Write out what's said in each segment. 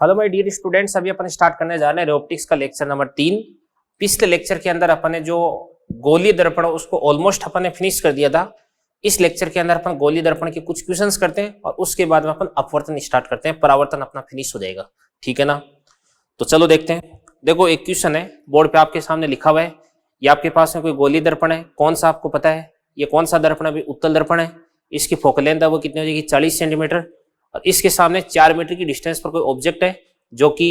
Hello my dear students, अभी अपन start करने जा रहे हैं ऑप्टिक्स का लेक्चर नंबर 3। पिछले लेक्चर के अंदर अपन ने जो गोलीय दर्पण उसको ऑलमोस्ट अपन ने फिनिश कर दिया था। इस लेक्चर के अंदर अपन गोलीय दर्पण के कुछ क्वेश्चंस करते हैं और उसके बाद में अपन अपवर्तन स्टार्ट करते हैं, परावर्तन अपना फिनिश हो जाएगा। ठीक है ना, तो चलो देखते हैं। देखो एक क्वेश्चन है बोर्ड पे आपके सामने लिखा हुआ है, ये आपके पास में कोई गोलीय दर्पण है, कौन सा आपको पता है? ये कौन सा दर्पण है? उत्तल दर्पण है। इसकी फोकल लेंथ है वो कितनी हो जाएगी? 40 सेंटीमीटर। और इसके सामने 4 मीटर की डिस्टेंस पर कोई ऑब्जेक्ट है जो कि,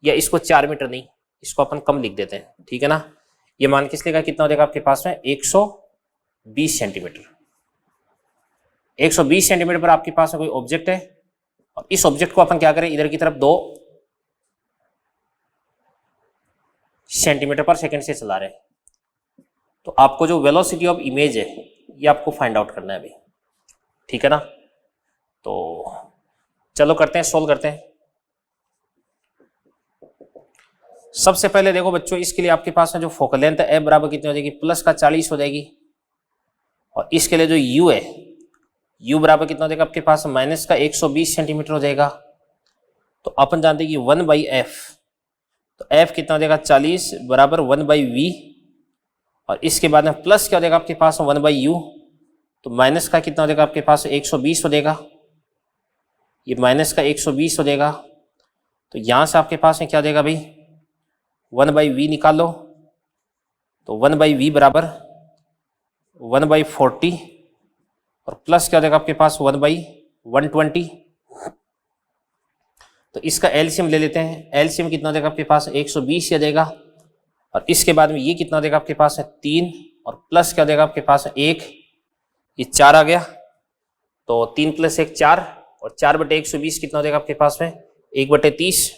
या इसको 4 मीटर नहीं, इसको अपन कम लिख देते हैं। ठीक है ना, ये मान के इसलिए कितना हो जाएगा आपके पास में? 120 सेंटीमीटर। 120 सेंटीमीटर पर आपके पास में कोई ऑब्जेक्ट है और इस ऑब्जेक्ट को अपन क्या करें, इधर की तरफ 2 सेंटीमीटर पर सेकंड से चला रहे हैं। तो आपको जो वेलोसिटी ऑफ इमेज है ये आपको फाइंड आउट करना है अभी। ठीक है ना, तो चलो करते हैं, सोल्व करते हैं। सबसे पहले देखो बच्चों, इसके लिए आपके पास में जो फोकल लेंथ है एफ बराबर कितनी हो जाएगी? प्लस का 40 हो जाएगी। और इसके लिए जो यू है, यू बराबर कितना हो जाएगा आपके पास? माइनस का 120 सेंटीमीटर हो जाएगा। तो अपन जानते हैं कि 1/f, तो f कितना हो जाएगा? 40 बराबर 1/v। और इसके बाद में प्लस क्या हो जाएगा आपके पास? 1/u। तो माइनस का कितना हो जाएगा आपके पास? 120 हो जाएगा। ये माइनस का 120 हो जाएगा। तो यहां से आपके पास में क्या हो जाएगा भाई? 1/v निकाल लो। तो 1/v बराबर 1/40 और प्लस क्या हो जाएगा आपके पास? 1/120। तो इसका एलसीएम ले लेते हैं। एलसीएम कितना हो जाएगा आपके पास? 120 आ जाएगा। और इसके बाद में ये कितना हो जाएगा आपके पास है? 3 और प्लस क्या हो जाएगा आपके पास? 1, ये 4 आ गया। तो 3 + 1 4 और 4/120 कितना हो जाएगा आपके पास में? 1/30।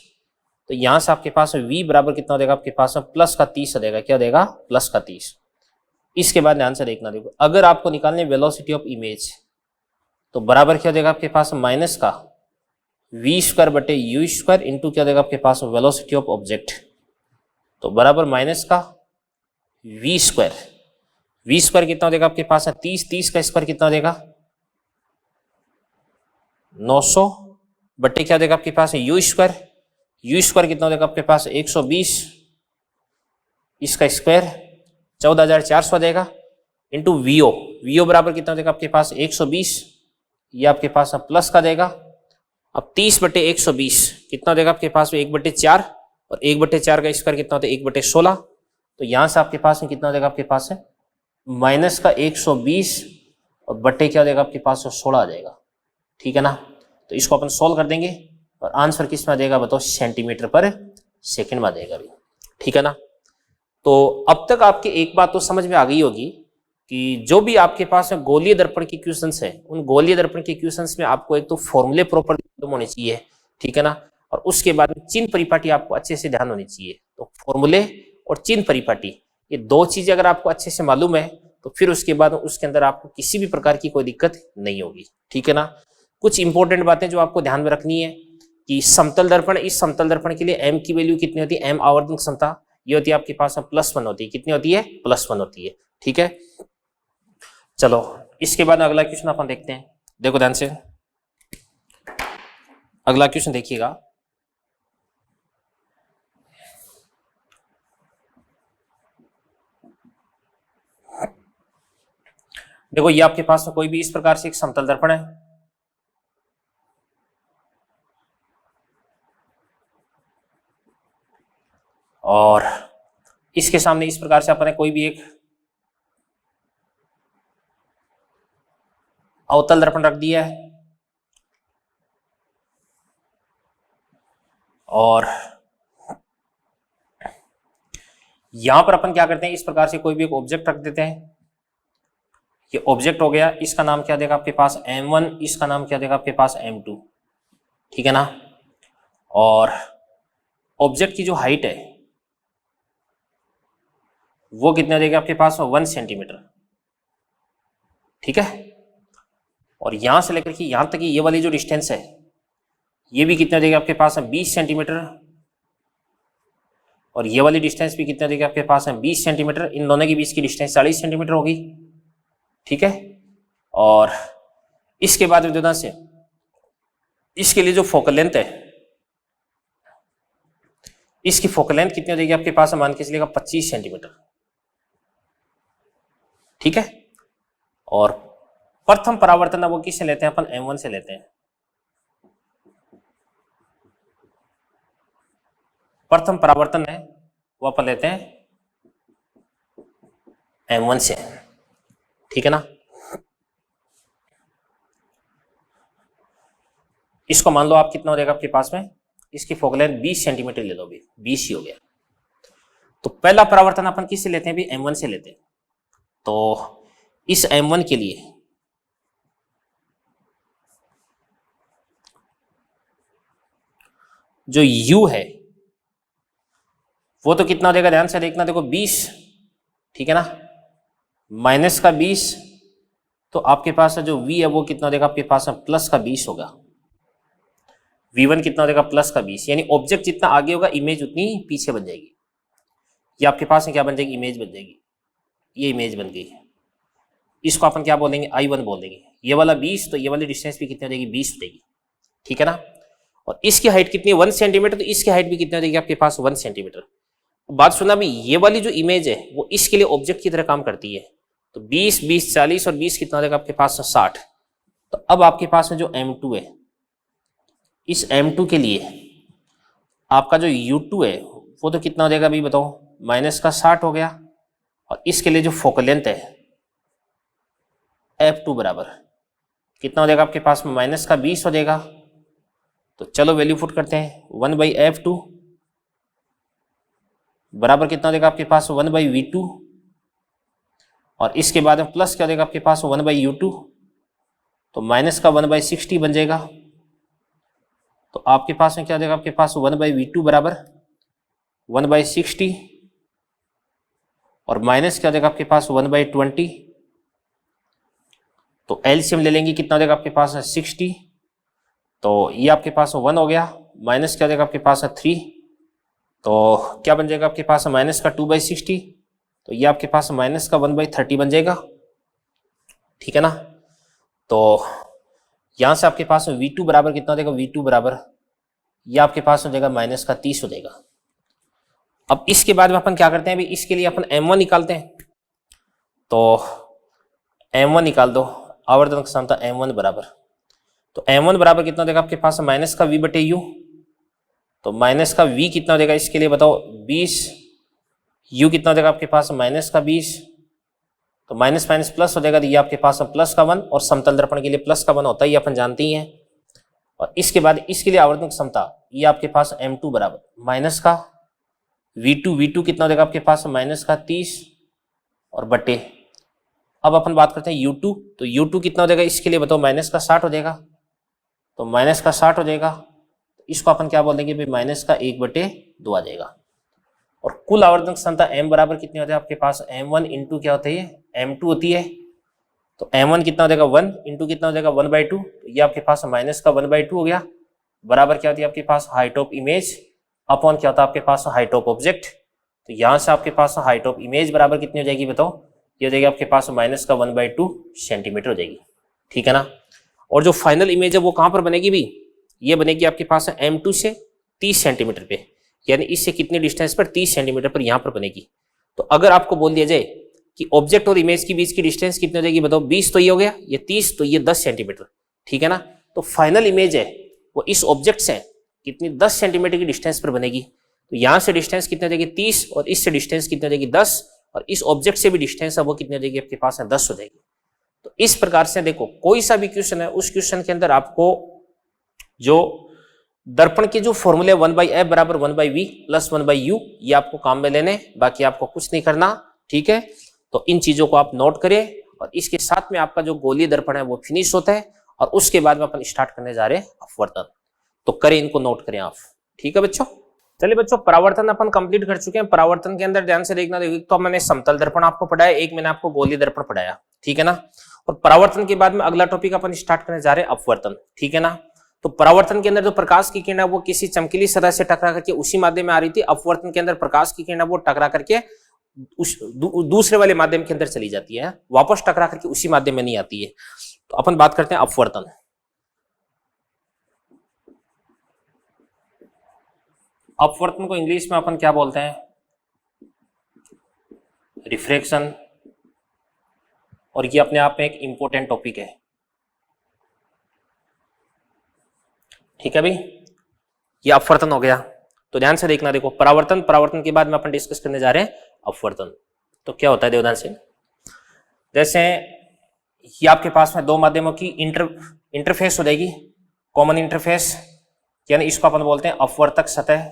तो यहां से आपके पास v बराबर कितना हो जाएगा आपके पास में? प्लस का 30 आ जाएगा। क्या हो जाएगा? प्लस का 30। इसके बाद ध्यान से देखना, देखो अगर आपको निकालने वेलोसिटी ऑफ इमेज तो बराबर क्या हो जाएगा आपके पास? माइनस का v² इंटू क्या हो जाएगा आपके पास? Velocity of object. तो बराबर माइनस का v²। v² कितना हो जाएगा आपके पास? 30, 30 का स्क्वायर कितना हो जाएगा? 900 बटे क्या हो जाएगा आपके पास? u² कितना हो जाएगा आपके पास? 120, इसका स्क्वायर 14,400 आ जाएगा इंटू vo बराबर कितना हो जाएगा आपके पास? 120, ये आपके पास प्लस का देगा। अब 30/120 कितना हो जाएगा आपके पास? 1/4 और 1/4 का स्क्वायर कितना होता है? 1/16। तो यहां से आपके पास में कितना हो जाएगा आपके पास है? माइनस का 120 और बटे क्या हो जाएगा आपके पास? 16 आ जाएगा। ठीक है ना, तो इसको अपन सोल्व कर देंगे और आंसर किस में आ जाएगा बताओ? सेंटीमीटर पर सेकंड में आ जाएगा अभी। ठीक है ना, तो अब तक आपकी एक बात तो समझ में आ गई होगी कि जो भी आपके पास में गोलीय दर्पण के क्वेश्चंस है, उन गोलीय दर्पण के क्वेश्चंस में आपको एक तो फॉर्मूले प्रॉपर होने चाहिए। ठीक है ना, और उसके बाद चिन्ह परिपाटी आपको अच्छे से ध्यान होनी चाहिए। तो फॉर्मूले और चिन्ह परिपाटी, ये 2 चीजें अगर आपको अच्छे से मालूम है तो फिर उसके बाद उसके अंदर आपको किसी भी प्रकार की कोई दिक्कत नहीं होगी। ठीक है ना, कुछ इंपॉर्टेंट बातें जो आपको ध्यान में रखनी है कि समतल दर्पण, इस समतल दर्पण के लिए m की वैल्यू कितनी होती है? m आवर्धन क्षमता ये होती है आपके पास +1 होती है। कितनी होती है? +1 होती है। ठीक है, चलो इसके बाद अगला क्वेश्चन अपन देखते हैं। देखो ध्यान से, अगला क्वेश्चन देखिएगा। देखो ये आपके पास कोई भी इस प्रकार से एक समतल दर्पण है और इसके सामने इस प्रकार से अपन ने कोई भी एक अवतल दर्पण रख दिया है और यहां पर अपन क्या करते हैं, इस प्रकार से कोई भी एक ऑब्जेक्ट रख देते हैं। ये ऑब्जेक्ट हो गया, इसका नाम क्या देगा आपके पास? m1, इसका नाम क्या देगा आपके पास? m2। ठीक है ना, और ऑब्जेक्ट की जो हाइट है वो कितना देगा आपके पास? 1 सेंटीमीटर। ठीक है, और यहां से लेकर के यहां तक की ये वाली जो डिस्टेंस है ये भी कितना देगा आपके पास? 20 सेंटीमीटर। और ये वाली डिस्टेंस भी कितना देगा आपके पास? 20 सेंटीमीटर। इन दोनों के बीच की डिस्टेंस 40 सेंटीमीटर होगी। ठीक है, और इसके बाद में से इसके लिए जो फोकल लेंथ है इसकी फोकल लेंथ कितनी हो जाएगी आपके पास, मान के चलिएगा 25 सेंटीमीटर, ठीक है। और प्रथम परावर्तन वो किससे लेते हैं अपन, M1 से लेते हैं। प्रथम परावर्तन है वो अपन लेते हैं M1 से, ठीक है ना। इसको मान लो आप कितना हो जाएगा आपके पास में, इसकी फोकल लेंथ 20 सेंटीमीटर ले लो, भी 20 ही हो गया। तो पहला परावर्तन अपन किससे लेते हैं भी, M1 से लेते हैं। तो इस M1 के लिए जो U है वो तो कितना हो जाएगा, ध्यान से देखना, देखो 20, ठीक है ना, माइनस का 20, तो आपके पास जो V है वो कितना हो जाएगा आपके पास में, प्लस का 20 होगा। V1 कितना हो जाएगा, प्लस का 20, यानी ऑब्जेक्ट जितना आगे होगा इमेज उतनी पीछे बन जाएगी। ये आपके पास में क्या बन जाएगी, इमेज बन जाएगी। ये इमेज बन गई, इसको अपन क्या बोलेंगे, I1 बोल देंगे। ये वाला 20, तो ये वाली डिस्टेंस भी कितनी हो जाएगी, 20 हो जाएगी, ठीक है ना। और इसकी हाइट कितनी है, 1 सेंटीमीटर, तो इसकी हाइट भी कितनी हो जाएगी आपके पास, 1 सेंटीमीटर। बात सुना भी, ये वाली जो इमेज है वो इसके लिए ऑब्जेक्ट की तरह काम करती है। तो 20, 20, 40 और 20 कितना हो जाएगा आपके पास, 60। तो अब आपके पास में जो M2 है, इस M2 के लिए आपका जो U2 है वो तो कितना हो जाएगा अभी बताओ, माइनस का 60 हो गया। और इसके लिए जो फोकल लेंथ है F2 बराबर कितना हो जाएगा आपके पास में, माइनस का 20 हो जाएगा। तो चलो वैल्यू पुट करते हैं, 1/F2 बराबर कितना हो जाएगा आपके पास, 1/V2, और इसके बाद में प्लस क्या हो जाएगा आपके पास, 1/U2, तो माइनस का 1/60 बन जाएगा। तो आपके पास में क्या हो जाएगा आपके पास, 1/V2 बराबर 1/60, और माइनस क्या हो जाएगा आपके पास, 1/20। तो एलसीएम ले लेंगे, कितना हो जाएगा आपके पास, 60, तो ये आपके पास 1 हो गया, माइनस क्या हो जाएगा आपके पास, 3, तो क्या बन जाएगा आपके पास, माइनस का 2/60, तो ये आपके पास माइनस का 1/30 बन जाएगा, ठीक है ना। तो यहां से आपके पास V2 बराबर कितना हो जाएगा, V2 बराबर ये आपके पास हो जाएगा माइनस का 30 हो जाएगा। अब इसके बाद में अपन क्या करते हैं, अभी इसके लिए अपन M1 निकालते हैं। तो M1 निकाल दो, आवर्तन क्षमता M1 बराबर, तो M1 बराबर कितना हो जाएगा आपके पास, माइनस का V/U, तो माइनस का V कितना हो जाएगा इसके लिए बताओ, 20, U कितना हो जाएगा आपके पास, माइनस का 20, तो माइनस माइनस प्लस हो जाएगा, तो ये आपके पास प्लस का 1, और समतल दर्पण के लिए प्लस का 1 होता है, ये अपन जानते ही हैं। और इसके बाद इसके लिए आवर्तन क्षमता ये आपके पास M2 बराबर माइनस का V2 कितना हो जाएगा आपके पास, माइनस का 30, और बटे अब अपन बात करते हैं U2, तो U2 कितना हो जाएगा इसके लिए बताओ, माइनस का 60 हो जाएगा, तो माइनस का 60 हो जाएगा, इसको अपन क्या बोल देंगे भाई, माइनस का 1/2 आ जाएगा। और कुल आवर्तन क्षमता M बराबर कितनी होती है आपके पास, M1 इंटू क्या होती है, M2 होती है। तो M1 कितना हो जाएगा, 1 इंटू कितना हो जाएगा, 1/2, तो ये आपके पास माइनस का 1/2 हो गया, बराबर क्या होती है आपके पास, हाइट ऑफ इमेज अपॉन क्या होता है आपके पास, हाइट ऑफ ऑब्जेक्ट। तो यहां से आपके पास हाइट ऑफ इमेज बराबर कितनी हो जाएगी बताओ, ये हो जाएगी आपके पास माइनस का 1/2 सेंटीमीटर हो जाएगी, ठीक है ना। और जो फाइनल इमेज है वो कहां पर बनेगी भी, ये बनेगी आपके पास M2 से 30 सेंटीमीटर पे, यानी इससे कितनी डिस्टेंस पर, 30 सेंटीमीटर पर यहां पर बनेगी। तो अगर आपको बोल दिया जाए कि ऑब्जेक्ट और इमेज के बीच की डिस्टेंस कितनी हो जाएगी बताओ, 20 तो ये हो गया, ये 30 तो ये 10 सेंटीमीटर, ठीक है ना। तो फाइनल इमेज है वो इस ऑब्जेक्ट से कितनी, 10 सेंटीमीटर की डिस्टेंस पर बनेगी। तो यहां से डिस्टेंस कितनी हो जाएगी, 30, और इससे डिस्टेंस कितनी हो जाएगी, 10, और इस ऑब्जेक्ट से भी डिस्टेंस है वो कितनी हो जाएगी आपके पास है, 10 हो जाएगी। तो इस प्रकार से देखो कोई सा भी क्वेश्चन है, उस क्वेश्चन के अंदर आपको जो दर्पण के जो फॉर्मूले 1/F बराबर 1/V प्लस 1/U ये आपको काम में लेने, बाकी आपको कुछ नहीं करना, ठीक है। तो इन चीजों को आप नोट करें, और इसके साथ में आपका जो गोलीय दर्पण है वो फिनिश होता है, और उसके बाद में अपन स्टार्ट करने जा रहे हैं अपवर्तन। तो करें, इनको नोट करें आप, ठीक है बच्चों। चलिए बच्चों, परावर्तन अपन कंप्लीट कर चुके हैं। परावर्तन के अंदर ध्यान से देखना, तो मैंने समतल दर्पण आपको पढ़ाया, एक मैंने आपको गोलीय दर्पण पढ़ाया, ठीक है ना। और परावर्तन के बाद में अगला टॉपिक अपन स्टार्ट करने जा रहे हैं अपवर्तन, ठीक है ना। तो परावर्तन के अंदर जो प्रकाश की किरण है वो किसी चमकीली सतह से टकरा करके उसी माध्यम में आ रही थी, अपवर्तन के अंदर प्रकाश की किरण वो टकरा करके उस दूसरे वाले माध्यम के अंदर चली जाती है, वापस टकरा करके उसी माध्यम में नहीं आती है। तो अपन बात करते हैं अपवर्तन। अपवर्तन को इंग्लिश में अपन क्या बोलते हैं? रिफ्रैक्शन। और ये अपने आप में एक इंपॉर्टेंट टॉपिक है, ठीक है भाई। ये अपवर्तन हो गया, तो ध्यान से देखना। देखो परावर्तन, परावर्तन के बाद में अपन डिस्कस करने जा रहे हैं अपवर्तन। तो क्या होता है देवदान से, जैसे ये आपके पास में दो माध्यमों की इंटरफेस हो जाएगी, कॉमन इंटरफेस, यानी इसको अपन बोलते हैं अपवर्तक सतह,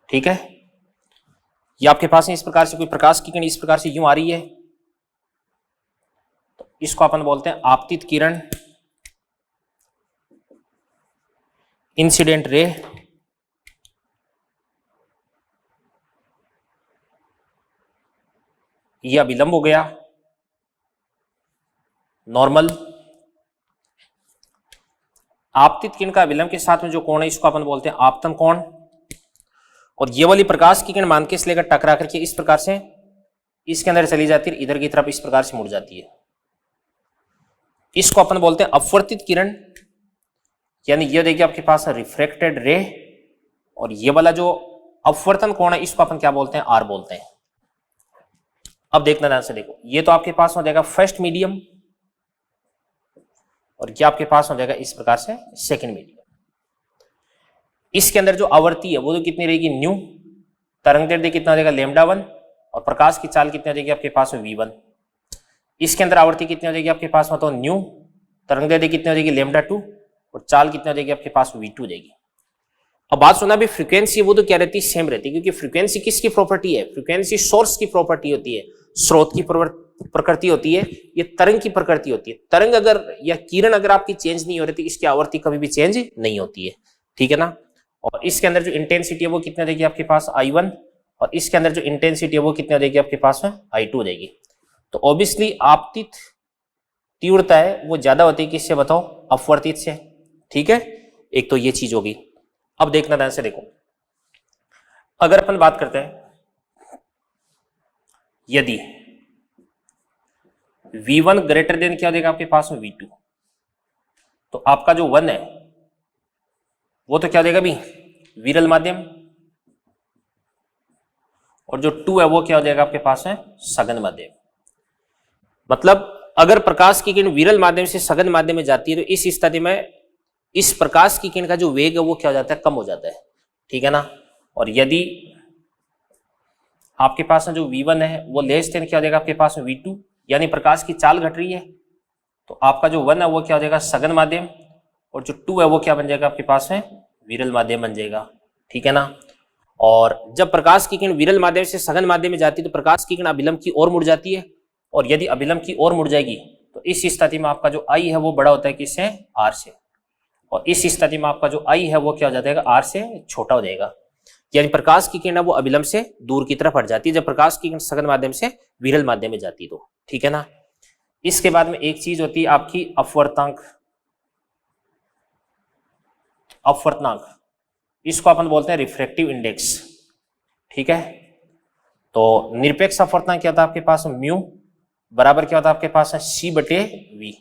ठीक है। ये आपके पास इस प्रकार से कोई प्रकाश की किरण इस प्रकार से यूं आ रही है, तो इसको अपन बोलते हैं आपतित किरण, इंसिडेंट रे। यह विलंब हो गया, नॉर्मल। आपतित किरण का विलंब के साथ में जो कोण है इसको अपन बोलते हैं आपतन कोण। और ये वाली प्रकाश की किरण मान के इसलिए टकरा करके इस प्रकार से इसके अंदर चली जाती है, इधर की तरफ इस प्रकार से मुड़ जाती है, इसको अपन बोलते हैं अपवर्तित किरण। यानी ये देखिए आपके पास रिफ्रैक्टेड रे, और ये वाला जो अपवर्तन कोण है इसको अपन क्या बोलते हैं? आर बोलते हैं। अब देखना ध्यान से, देखो ये तो आपके पास हो जाएगा फर्स्ट मीडियम, और ये आपके पास हो जाएगा इस प्रकार से सेकंड मीडियम। इसके अंदर जो आवृत्ति है वो तो कितनी रहेगी? न्यू। तरंग दैर्ध्य कितना हो जाएगा? λ1। और प्रकाश की चाल कितनी हो जाएगी आपके पास? v1। इसके अंदर आवृत्ति कितनी हो जाएगी आपके पास में? तो न्यू। तरंग दैर्ध्य कितनी हो जाएगी? λ2। और चाल कितनी हो जाएगी आपके पास? v2 हो जाएगी। अब बात सुना भी, फ्रीक्वेंसी वो तो क्या रहती है? सेम रहती है, क्योंकि फ्रीक्वेंसी किसकी प्रॉपर्टी है? फ्रीक्वेंसी सोर्स की प्रॉपर्टी होती है, स्रोत की प्रकृति होती है, ये तरंग की प्रकृति होती है। तरंग अगर या किरण अगर आपकी चेंज नहीं हो रही थी, इसकी आवृत्ति कभी भी चेंज नहीं होती है, ठीक है ना। और इसके अंदर जो इंटेंसिटी है वो कितनी देगी आपके पास? I1। और इसके अंदर जो इंटेंसिटी है वो कितनी देगी आपके पास में? I2 देगी। तो ऑब्वियसली आपतित तीव्रता है वो ज्यादा होती है किससे बताओ? अपवर्तित से, ठीक है। एक तो ये चीज होगी। अब देखना ध्यान से, देखो अगर अपन बात करते हैं, यदि V1 ग्रेटर देन क्या देगा आपके पास में? V2, तो आपका जो 1 है वो तो क्या देगा भी? विरल माध्यम। और जो 2 है वो क्या हो जाएगा आपके पास है? सघन माध्यम। मतलब अगर प्रकाश की किरण विरल माध्यम से सघन माध्यम में जाती है तो इस स्थिति में इस प्रकाश की किरण का जो वेग है वो क्या हो जाता है? कम हो जाता है, ठीक है ना। और यदि आपके पास जो V1 है वो लेस देन क्या हो जाएगा आपके पास में? V2, यानी प्रकाश की चाल घट रही है, तो आपका जो 1 है वो क्या हो जाएगा? सघन माध्यम। और जो 2 है वो क्या बन जाएगा आपके पास में? विरल माध्यम बन जाएगा, ठीक है ना। और जब प्रकाश की किरण विरल माध्यम से सघन माध्यम में जाती है तो प्रकाश की किरण अभिलंब की ओर मुड़ जाती है, और यदि अभिलंब की ओर मुड़ जाएगी तो इस स्थिति में आपका जो I है वो बड़ा होता है किससे? R से। और इस स्थिति में आपका जो I है वो क्या हो जाएगा? R से छोटा हो जाएगा, यानी प्रकाश की किरण वो अभिलंब से दूर की तरफ हट जाती है जब प्रकाश की किरण सघन माध्यम से विरल माध्यम में जाती है, तो ठीक है ना। इसके बाद में एक चीज होती है आपकी अपवर्तांक। अपवर्तनांक, इसको अपन बोलते हैं रिफ्रैक्टिव इंडेक्स, ठीक है। तो निरपेक्ष अपवर्तनांक क्या होता है आपके पास? म्यू बराबर क्या होता है आपके पास? C/V।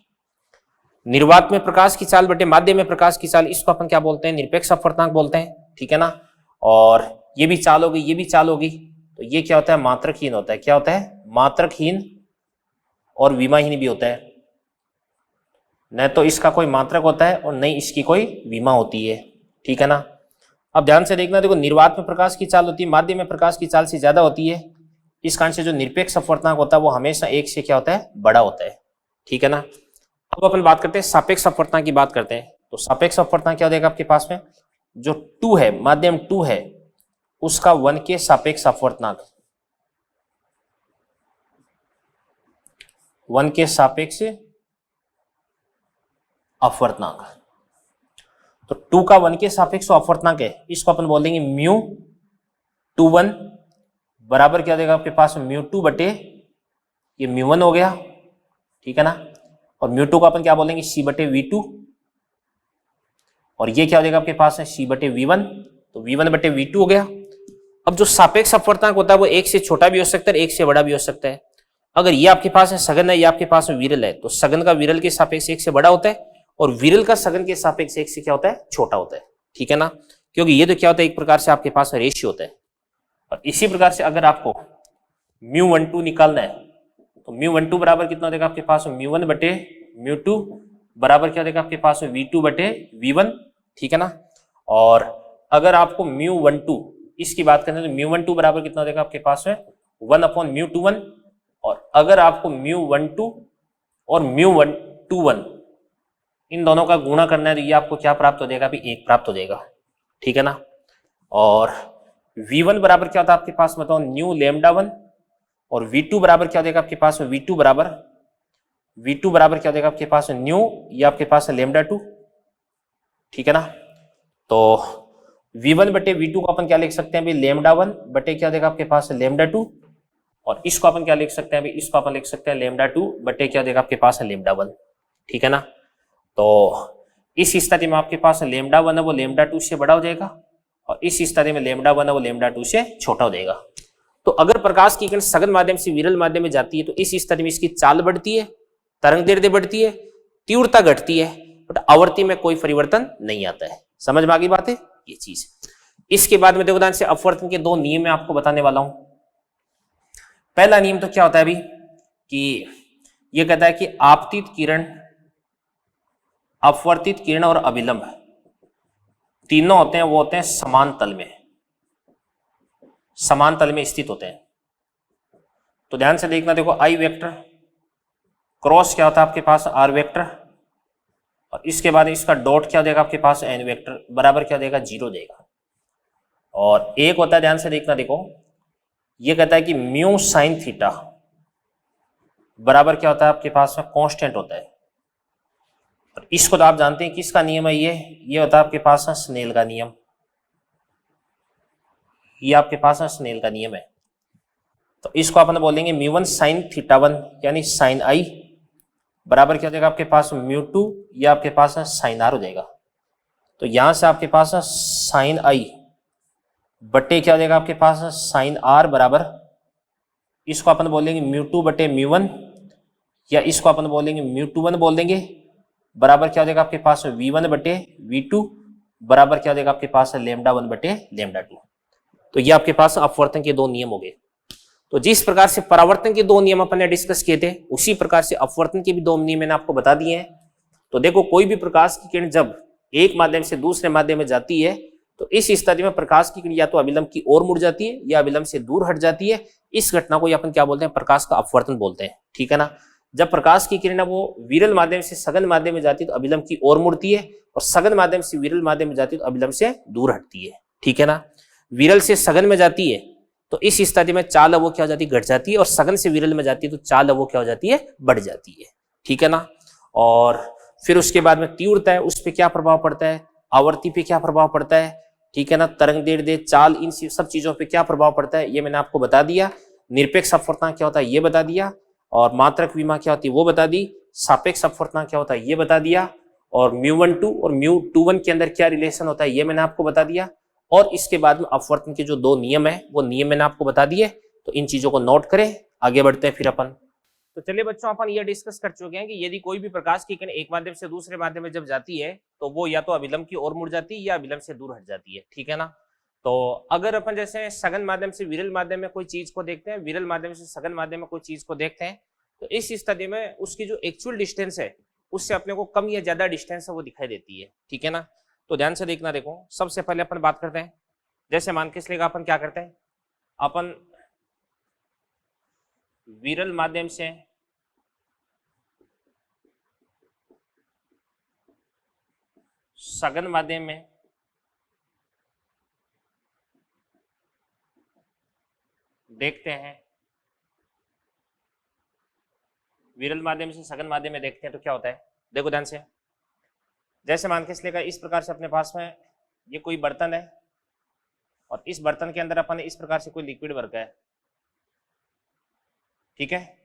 निर्वात में प्रकाश की चाल बटे माध्यम में प्रकाश की चाल, इसको अपन क्या बोलते हैं? निरपेक्ष अपवर्तनांक बोलते हैं, ठीक है ना। और ये भी चाल होगी, ये भी चाल होगी, तो ये क्या होता है? मात्रकहीन होता है। क्या होता है? मात्रकहीन और विमाहीन भी होता है। न तो इसका कोई मात्रक होता है और न ही इसकी कोई विमा होती है, ठीक है ना। अब ध्यान से देखना, देखो निर्वात में प्रकाश की चाल होती है, माध्यम में प्रकाश की चाल से ज्यादा होती है। इस कारण से जो निरपेक्ष अपवर्तनांक होता है वो हमेशा 1 से क्या होता है? बड़ा होता है, ठीक है ना। अब अपन बात करते हैं सापेक्ष अपवर्तनांक की बात करते हैं। तो सापेक्ष अपवर्तनांक क्या हो जाएगा आपके पास में? जो 2 है, माध्यम 2 है, उसका 1 के सापेक्ष अपवर्तनांक, 1 के सापेक्ष अपवर्तनांक। तो 2 का 1 के सापेक्ष अपवर्तनांक है, इसको अपन बोल देंगे म्यू 2 बराबर क्या देगा आपके पास? μ2 बटे ये μ1 हो गया, ठीक है ना। और μ2 को अपन क्या बोलेंगे? C/V2। और ये क्या हो जाएगा आपके पास है? C/V1। तो V1/V2 हो गया। अब जो सापेक्ष अपवर्तनांक होता है वो 1 से छोटा भी हो सकता है, 1 से बड़ा भी हो सकता है। अगर ये आपके पास है सघन है, ये आपके पास में विरल है, तो सघन का विरल के सापेक्ष 1 से बड़ा होता है, और विरल का सघन के सापेक्ष 1 से क्या होता है, छोटा होता है, ठीक है ना, क्योंकि ये तो क्या होता है, एक प्रकार से आपके पास रेशियो होता है। और इसी प्रकार से अगर आपको μ12 निकालना है तो μ12 बराबर कितना हो जाएगा आपके पास, μ1 बटे μ2 बराबर क्या हो जाएगा आपके पास, v2 बटे v1, ठीक है ना। और अगर आपको μ12 इसकी बात करें तो μ12 बराबर कितना हो जाएगा आपके पास में 1/μ21। और अगर आपको μ12 और μ21 इन दोनों का गुणा करना है तो ये आपको क्या प्राप्त हो जाएगा, अभी 1 प्राप्त हो जाएगा, ठीक है ना। और v1 बराबर क्या होता है आपके पास, बताओ न्यू λ1। और v2 बराबर क्या हो जाएगा आपके पास, v2 बराबर क्या हो जाएगा आपके पास, न्यू, ये आपके पास λ2, ठीक है ना। तो v1 बटे v2 को अपन क्या लिख सकते हैं अभी, λ1 बटे क्या हो जाएगा आपके पास, λ2। और इसको अपन क्या लिख सकते हैं अभी, इसको अपन लिख सकते हैं λ2 बटे क्या हो जाएगा आपके पास, λ1, ठीक है ना। तो इस स्थिति में आपके पास λ1 है वो λ2 से बड़ा हो जाएगा, और इस स्थिति में λ1 है वो λ2 से छोटा हो जाएगा। तो अगर प्रकाश की किरण सघन माध्यम से विरल माध्यम में जाती है तो इस स्थिति में इसकी चाल बढ़ती है, तरंग दैर्ध्य बढ़ती है, तीव्रता घटती है, बट आवृत्ति में कोई परिवर्तन नहीं आता है। समझ में आ गई बात है ये चीज। इसके बाद में देखो ध्यान से अपवर्तन के 2 नियम मैं आपको बताने वाला हूं। पहला नियम तो क्या होता है अभी कि ये कहता है कि आपतित किरण, अपवर्तित किरण और अभिलंब तीनों होते हैं, वो होते हैं समान तल में, समान तल में स्थित होते हैं। तो ध्यान से देखना, देखो आई वेक्टर क्रॉस क्या होता है आपके पास, आर वेक्टर, और इसके बाद इसका डॉट क्या देगा आपके पास, एन वेक्टर बराबर क्या देगा, 0 देगा। और एक होता है, ध्यान से देखना, देखो ये कहता है कि म्यू साइन थीटा बराबर क्या होता है आपके पास में, कांस्टेंट होता है। और इसको तो आप जानते हैं किसका नियम है, ये होता है आपके पास स्नेल का नियम, ये आपके पास स्नेल का नियम है। तो इसको अपन बोलेंगे μ1 साइन थीटा 1 यानी साइन आई बराबर क्या हो जाएगा आपके पास, μ2, ये आपके पास साइन आर हो जाएगा। तो यहां से आपके पास साइन आई बटे क्या हो जाएगा आपके पास, साइन आर बराबर, इसको अपन बोलेंगे μ2 बटे μ1, या इसको अपन बोलेंगे μ21 बोल देंगे, बराबर क्या हो जाएगा आपके पास, v1 बटे v2 बराबर क्या हो जाएगा आपके पास, λ1 बटे λ2। तो ये आपके पास अपवर्तन के 2 नियम हो गए। तो जिस प्रकार से परावर्तन के 2 नियम अपन ने डिस्कस किए थे, उसी प्रकार से अपवर्तन के भी 2 नियम मैंने आपको बता दिए हैं। तो देखो कोई भी प्रकाश की किरण जब एक माध्यम से दूसरे माध्यम में जाती है तो इस स्थिति में प्रकाश की किरण या तो अभिलंब की ओर मुड़ जाती है या अभिलंब से दूर हट जाती है। इस घटना को अपन क्या बोलते हैं, प्रकाश का अपवर्तन बोलते हैं, ठीक है ना। जब प्रकाश की किरण वो विरल माध्यम से सघन माध्यम में जाती है तो अभिलंब की ओर मुड़ती है, और सघन माध्यम से विरल माध्यम में जाती है तो अभिलंब से दूर हटती है, ठीक है ना। विरल से सघन में जाती है तो इस स्थिति में चाल वो क्या हो जाती है, घट जाती है, और सघन से विरल में जाती है तो चाल वो क्या हो जाती है, बढ़ जाती है, ठीक है ना। और फिर उसके बाद में तीव्रता है, उस पर क्या प्रभाव पड़ता है, आवृत्ति पे क्या प्रभाव पड़ता है, ठीक है ना, तरंग दैर्ध्य, चाल, इन सब चीजों पे क्या प्रभाव पड़ता है ये मैंने आपको बता दिया। निरपेक्ष अपवर्तन क्या होता है ये बता दिया, और मात्रक विमा क्या होती है वो बता दी, सापेक्ष अपवर्तन क्या होता है ये बता दिया, और μ12 और μ21 के अंदर क्या रिलेशन होता है ये मैंने आपको बता दिया। और इसके बाद में अपवर्तन के जो 2 नियम है वो नियम मैंने आपको बता दिए। तो इन चीजों को नोट करें, आगे बढ़ते हैं फिर अपन। तो चलिए बच्चों, अपन ये डिस्कस कर चुके हैं कि यदि कोई भी प्रकाश की किरण एक माध्यम से दूसरे माध्यम में जब जाती है तो वो या तो अभिलंब की ओर मुड़ जाती है या अभिलंब से दूर हट जाती है, ठीक है ना। तो अगर अपन जैसे सघन माध्यम से विरल माध्यम में कोई चीज को देखते हैं, विरल माध्यम से सघन माध्यम में कोई चीज को देखते हैं, तो इस स्थिति में उसकी जो एक्चुअल डिस्टेंस है उससे अपने को कम या ज्यादा डिस्टेंस है वो दिखाई देती है, ठीक है ना। तो ध्यान से देखना, देखो सबसे पहले अपन बात करते हैं, जैसे मान के इसलिए अपन क्या करते हैं, अपन विरल माध्यम से सघन माध्यम में देखते हैं, विरल माध्यम से सघन माध्यम में देखते हैं तो क्या होता है, देखो ध्यान से। जैसे मान के इसलिए इस प्रकार से अपने पास में ये कोई बर्तन है, और इस बर्तन के अंदर अपन ने इस प्रकार से कोई लिक्विड भर है, ठीक है,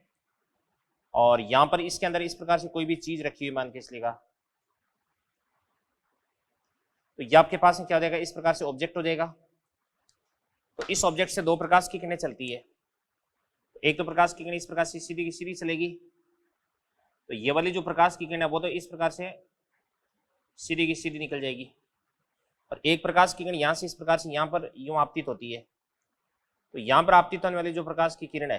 और यहां पर इसके अंदर इस प्रकार से कोई भी चीज रखी हुई मान के इसलिए, तो ये आपके पास क्या हो जाएगा, इस प्रकार से ऑब्जेक्ट हो जाएगा। तो इस ऑब्जेक्ट से 2 प्रकाश की किरणें चलती है, एक तो प्रकाश की किरण इस प्रकार से सीधी की सीधी चलेगी, तो ये वाली जो प्रकाश की किरण है वो तो इस प्रकार से सीधी की सीधी निकल जाएगी। और एक प्रकाश की किरण यहाँ से इस प्रकार से यहाँ पर यूं आपतित होती है, तो यहाँ पर आपतित होने वाली जो प्रकाश की किरण है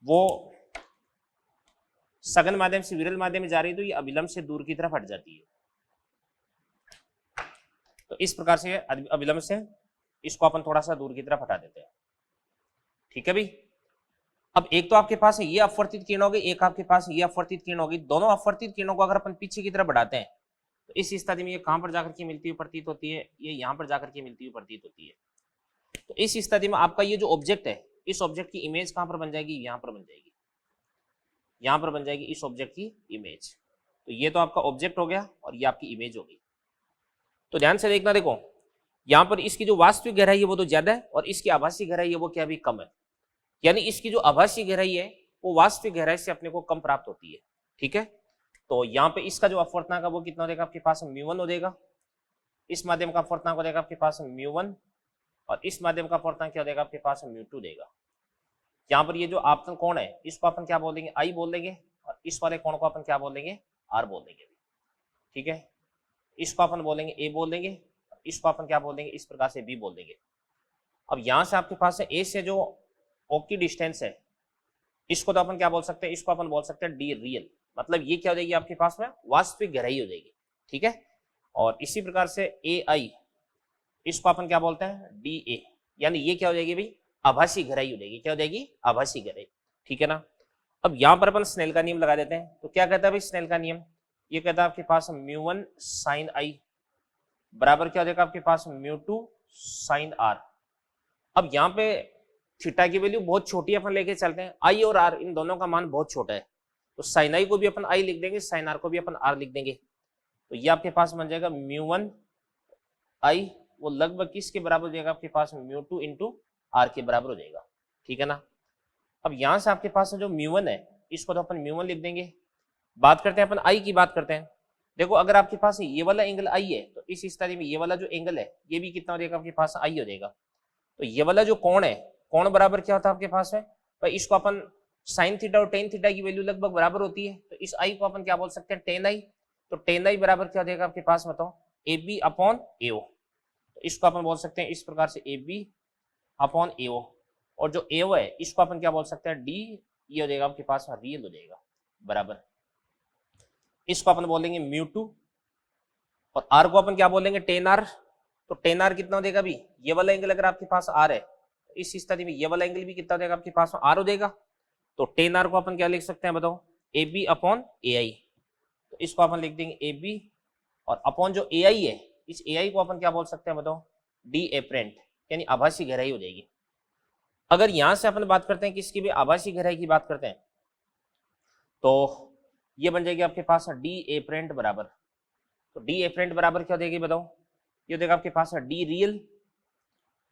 वो सघन माध्यम से विरल माध्यम में जा रही है, तो ये अभिलंब से दूर की तरफ हट जाती है। तो इस प्रकार से अभिलंब से इसको अपन थोड़ा सा दूर की तरफ हटा देते हैं। ठीक है भाई। अब एक तो आपके पास ये अपवर्तित किरण होगी, एक आपके पास ये अपवर्तित किरण होगी। दोनों अपवर्तित किरणों को अगर अपन पीछे की तरफ बढ़ाते हैं तो इस स्थिति में ये कहां पर जाकर के मिलती हुई प्रतीत होती है, ये यहां पर जाकर के मिलती हुई प्रतीत होती है। तो इस स्थिति में आपका ये जो ऑब्जेक्ट है, इस ऑब्जेक्ट की इमेज कहां पर बन जाएगी, यहां पर बन जाएगी, यहां पर बन जाएगी इस ऑब्जेक्ट की इमेज। तो ये तो आपका ऑब्जेक्ट हो गया और ये आपकी इमेज होगी। तो ध्यान से देखना, देखो यहां पर इसकी जो वास्तविक गहराई है वो तो ज्यादा है और इसकी आभासी गहराई है वो क्या भी कम है। यानी इसकी जो आभासी गहराई है वो वास्तविक गहराई से अपने को कम प्राप्त होती है। ठीक है। तो यहाँ पे इसका जो अपवर्तनांक है वो कितना हो जाएगा आपके पास, μ1 हो जाएगा। इस माध्यम का अपवर्तनांक हो जाएगा आपके पास μ1 और इस माध्यम का अपवर्तनांक क्या हो जाएगा आपके पास μ2 देगा। यहाँ पर ये जो आपतन कोण है इसको अपन क्या बोल देंगे, I बोल देंगे, और इस वाले कोण को अपन क्या बोल देंगे, R बोल देंगे। ठीक है। इसको अपन बोलेंगे A बोल देंगे, इसको अपन क्या बोल देंगे, इस प्रकार से B बोल देंगे। अब यहाँ से आपके पास A से जो O की डिस्टेंस है इसको तो अपन क्या बोल सकते हैं, इसको अपन बोल सकते हैं D रियल। मतलब ये क्या हो जाएगी आपके पास में, वास्तविक गहराई हो जाएगी। ठीक है। और इसी प्रकार से AI इसको अपन क्या बोलते हैं, DA, यानी ये क्या हो जाएगी भाई, आभासी गहराई हो जाएगी। क्या हो जाएगी, आभासी गहराई। ठीक है ना। अब यहाँ पर अपन स्नेल का नियम लगा देते हैं। तो क्या कहता है भाई स्नेल का नियम, ये कहता है आपके पास μ1 sin I बराबर क्या हो जाएगा आपके पास μ2 sin R। अब यहाँ पे थीटा की वैल्यू बहुत छोटी अपन लेके चलते हैं, I और R इन दोनों का मान बहुत छोटा है, तो sin I को भी अपन I लिख देंगे, sin R को भी अपन R लिख देंगे। तो ये आपके पास बन जाएगा μ1 I वो लगभग किसके बराबर हो जाएगा आपके पास, μ2 इंटू R के बराबर हो जाएगा। ठीक है ना। अब यहाँ से आपके पास जो μ1 है इसको तो अपन μ1 लिख देंगे। बात करते हैं अपन I की बात करते हैं। देखो अगर आपके पास ये वाला एंगल I है तो इस स्थिति में ये वाला जो एंगल है ये भी कितना हो जाएगा आपके पास, I हो जाएगा। तो ये वाला जो कोण है, कोण बराबर क्या होता है आपके पास है भाई, इसको अपन साइन थीटा और टेन थीटा की वैल्यू लगभग बराबर होती है, तो इस I को अपन क्या बोल सकते हैं, टेन I। तो टेन I बराबर क्या हो जाएगा आपके पास, बताओ, AB अपॉन AO। तो इसको अपन बोल सकते हैं इस प्रकार से AB अपॉन AO, और जो AO है इसको अपन क्या बोल सकते हैं, D, ये हो जाएगा आपके पास रियल हो जाएगा बराबर। इसको अपन बोलेंगे μ2 और R को अपन क्या बोलेंगे, टेन R। तो टेन R कितना हो जाएगा अभी, ये वाला एंगल अगर आपके पास R है तो इस स्थिति में ये वाला एंगल भी कितना हो जाएगा आपके पास, R हो जाएगा। तो टेन R को अपन क्या लिख सकते हैं बताओ, AB अपॉन AI। तो इसको अपन लिख देंगे AB और अपॉन जो AI है इस AI को अपन क्या बोल सकते हैं बताओ, D एपरेंट, यानी आभासी गहराई हो जाएगी। अगर यहां से अपन बात करते हैं किसकी भी आभासी गहराई की बात करते हैं तो ये बन जाएगी आपके पास D एपरेंट बराबर। तो D एपरेंट बराबर क्या हो जाएगी बताओ, ये हो जाएगा आपके पास D रियल।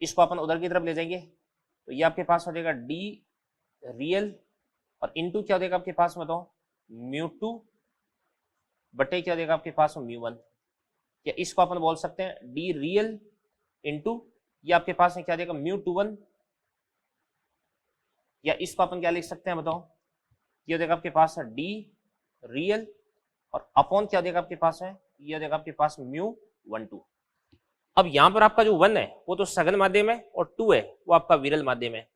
इसको अपन उधर की तरफ ले जाएंगे तो ये आपके पास हो जाएगा D रियल और इनटू क्या हो जाएगा आपके पास बताओ, μ2 बटे क्या हो जाएगा आपके पास μ1। या इसको अपन बोल सकते हैं D रियल इंटू ये आपके पास में क्या देगा μ21, या इसको अपन क्या लिख सकते हैं बताओ, ये हो जाएगा आपके पास D रियल और अपॉन क्या देगा आपके पास है, ये हो जाएगा आपके पास μ12। अब यहाँ पर आपका जो 1 है वो तो सघन माध्यम है और 2 है वो आपका विरल माध्यम है।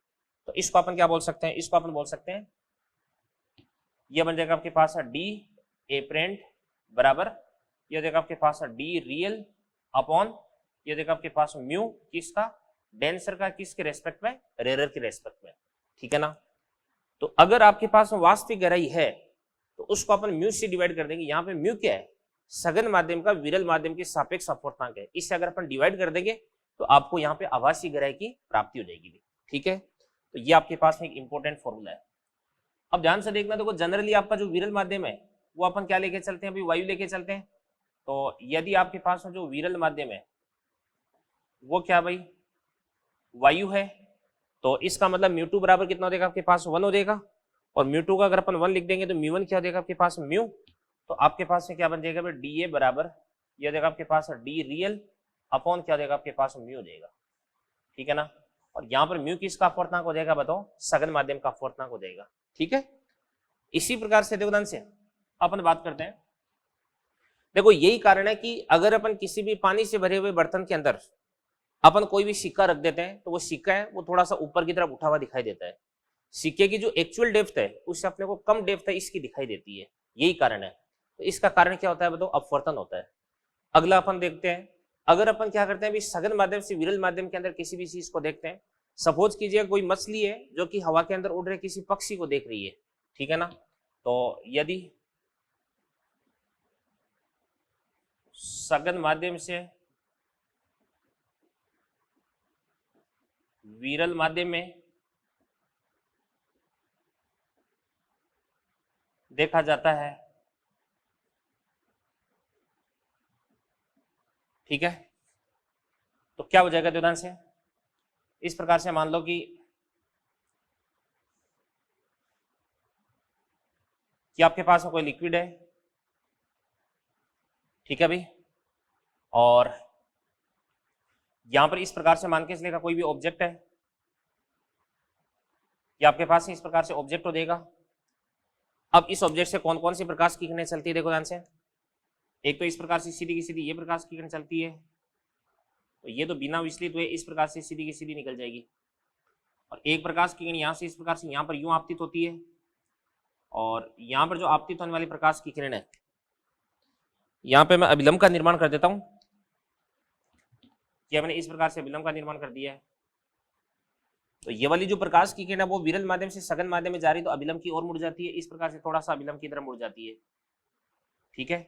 तो इसको अपन क्या बोल सकते हैं, इसको अपन बोल सकते हैं ये बन जाएगा आपके पास है D एपरेंट बराबर, ये हो जाएगा आपके पास है D रियल अपॉन ये देखा आपके पास म्यू किसका, डेंसर का, किसके रेस्पेक्ट में, रेरर के रेस्पेक्ट में। ठीक है ना। तो अगर आपके पास वास्तविक गहराई है तो उसको अपन म्यू से डिवाइड कर देंगे। यहाँ पे म्यू क्या है, सघन माध्यम का विरल माध्यम के सापेक्ष अपवर्तनांक है। इससे अगर अपन डिवाइड कर देंगे तो आपको यहाँ पे आभासी गहराई की प्राप्ति हो जाएगी। ठीक है। तो ये आपके पास में एक इंपॉर्टेंट फॉर्मूला है। अब ध्यान से देखना, देखो जनरली आपका जो विरल माध्यम है वो अपन क्या लेके चलते हैं, अभी वायु लेके चलते हैं। तो यदि आपके पास जो विरल माध्यम है वो क्या भाई, वायु है, तो इसका मतलब μ2 बराबर कितना हो जाएगा आपके पास 1 हो जाएगा, और μ2 का अगर अपन 1 लिख देंगे तो μ1 क्या हो जाएगा आपके पास म्यू। तो आपके पास में क्या बन जाएगा भाई, DA बराबर ये हो जाएगा आपके पास D रियल अपॉन क्या हो जाएगा आपके पास म्यू हो जाएगा। ठीक है ना। और यहाँ पर म्यू किसका अपवर्तनांक हो जाएगा बताओ, सघन माध्यम का अपवर्तनांक हो जाएगा। ठीक है। इसी प्रकार से देवदान से अपन बात करते हैं देखो यही कारण है कि अगर अपन किसी भी पानी से भरे हुए बर्तन के अंदर अपन कोई भी सिक्का रख देते हैं तो वो सिक्का है वो थोड़ा सा ऊपर की तरफ उठा हुआ दिखाई देता है। सिक्के की जो एक्चुअल डेप्थ है उससे अपने को कम डेप्थ है इसकी दिखाई देती है, यही कारण है। तो इसका कारण क्या होता है बताओ? अपवर्तन होता है। अगला अपन देखते हैं, अगर अपन क्या करते हैं सघन माध्यम से विरल माध्यम के अंदर किसी भी चीज को देखते हैं, सपोज कीजिए कोई मछली है जो कि हवा के अंदर उड़ रहे किसी पक्षी को देख रही है, ठीक है ना। तो यदि सघन माध्यम से विरल माध्यम में देखा जाता है, ठीक है, तो क्या हो जाएगा ध्यान से? इस प्रकार से मान लो कि आपके पास में कोई लिक्विड है, ठीक है भाई, और यहां पर इस प्रकार से मान के चलेगा कोई भी ऑब्जेक्ट है कि आपके पास इस प्रकार से ऑब्जेक्ट हो देगा। अब इस ऑब्जेक्ट से कौन कौन सी प्रकाश की किरणें चलती है देखो ध्यान से। एक तो इस प्रकार से सीधी की सीधी ये प्रकाश की किरण चलती है, तो ये तो बिना विचलित हुए इस प्रकार से सीधी की सीधी निकल जाएगी। और एक प्रकाश की किरण यहां से इस प्रकार से यहां पर यूं आपतित होती है, और यहां पर जो आपतित होने वाली प्रकाश की किरण है, यहां पे मैं अभिलंब का निर्माण कर देता हूं कि मैंने इस प्रकार से अभिलंब का निर्माण कर दिया है। तो ये वाली जो प्रकाश की किरण है वो विरल माध्यम से सघन माध्यम में जा रही तो अभिलंब की ओर मुड़ जाती है, इस प्रकार से थोड़ा सा अभिलंब की तरफ मुड़ जाती है, ठीक है।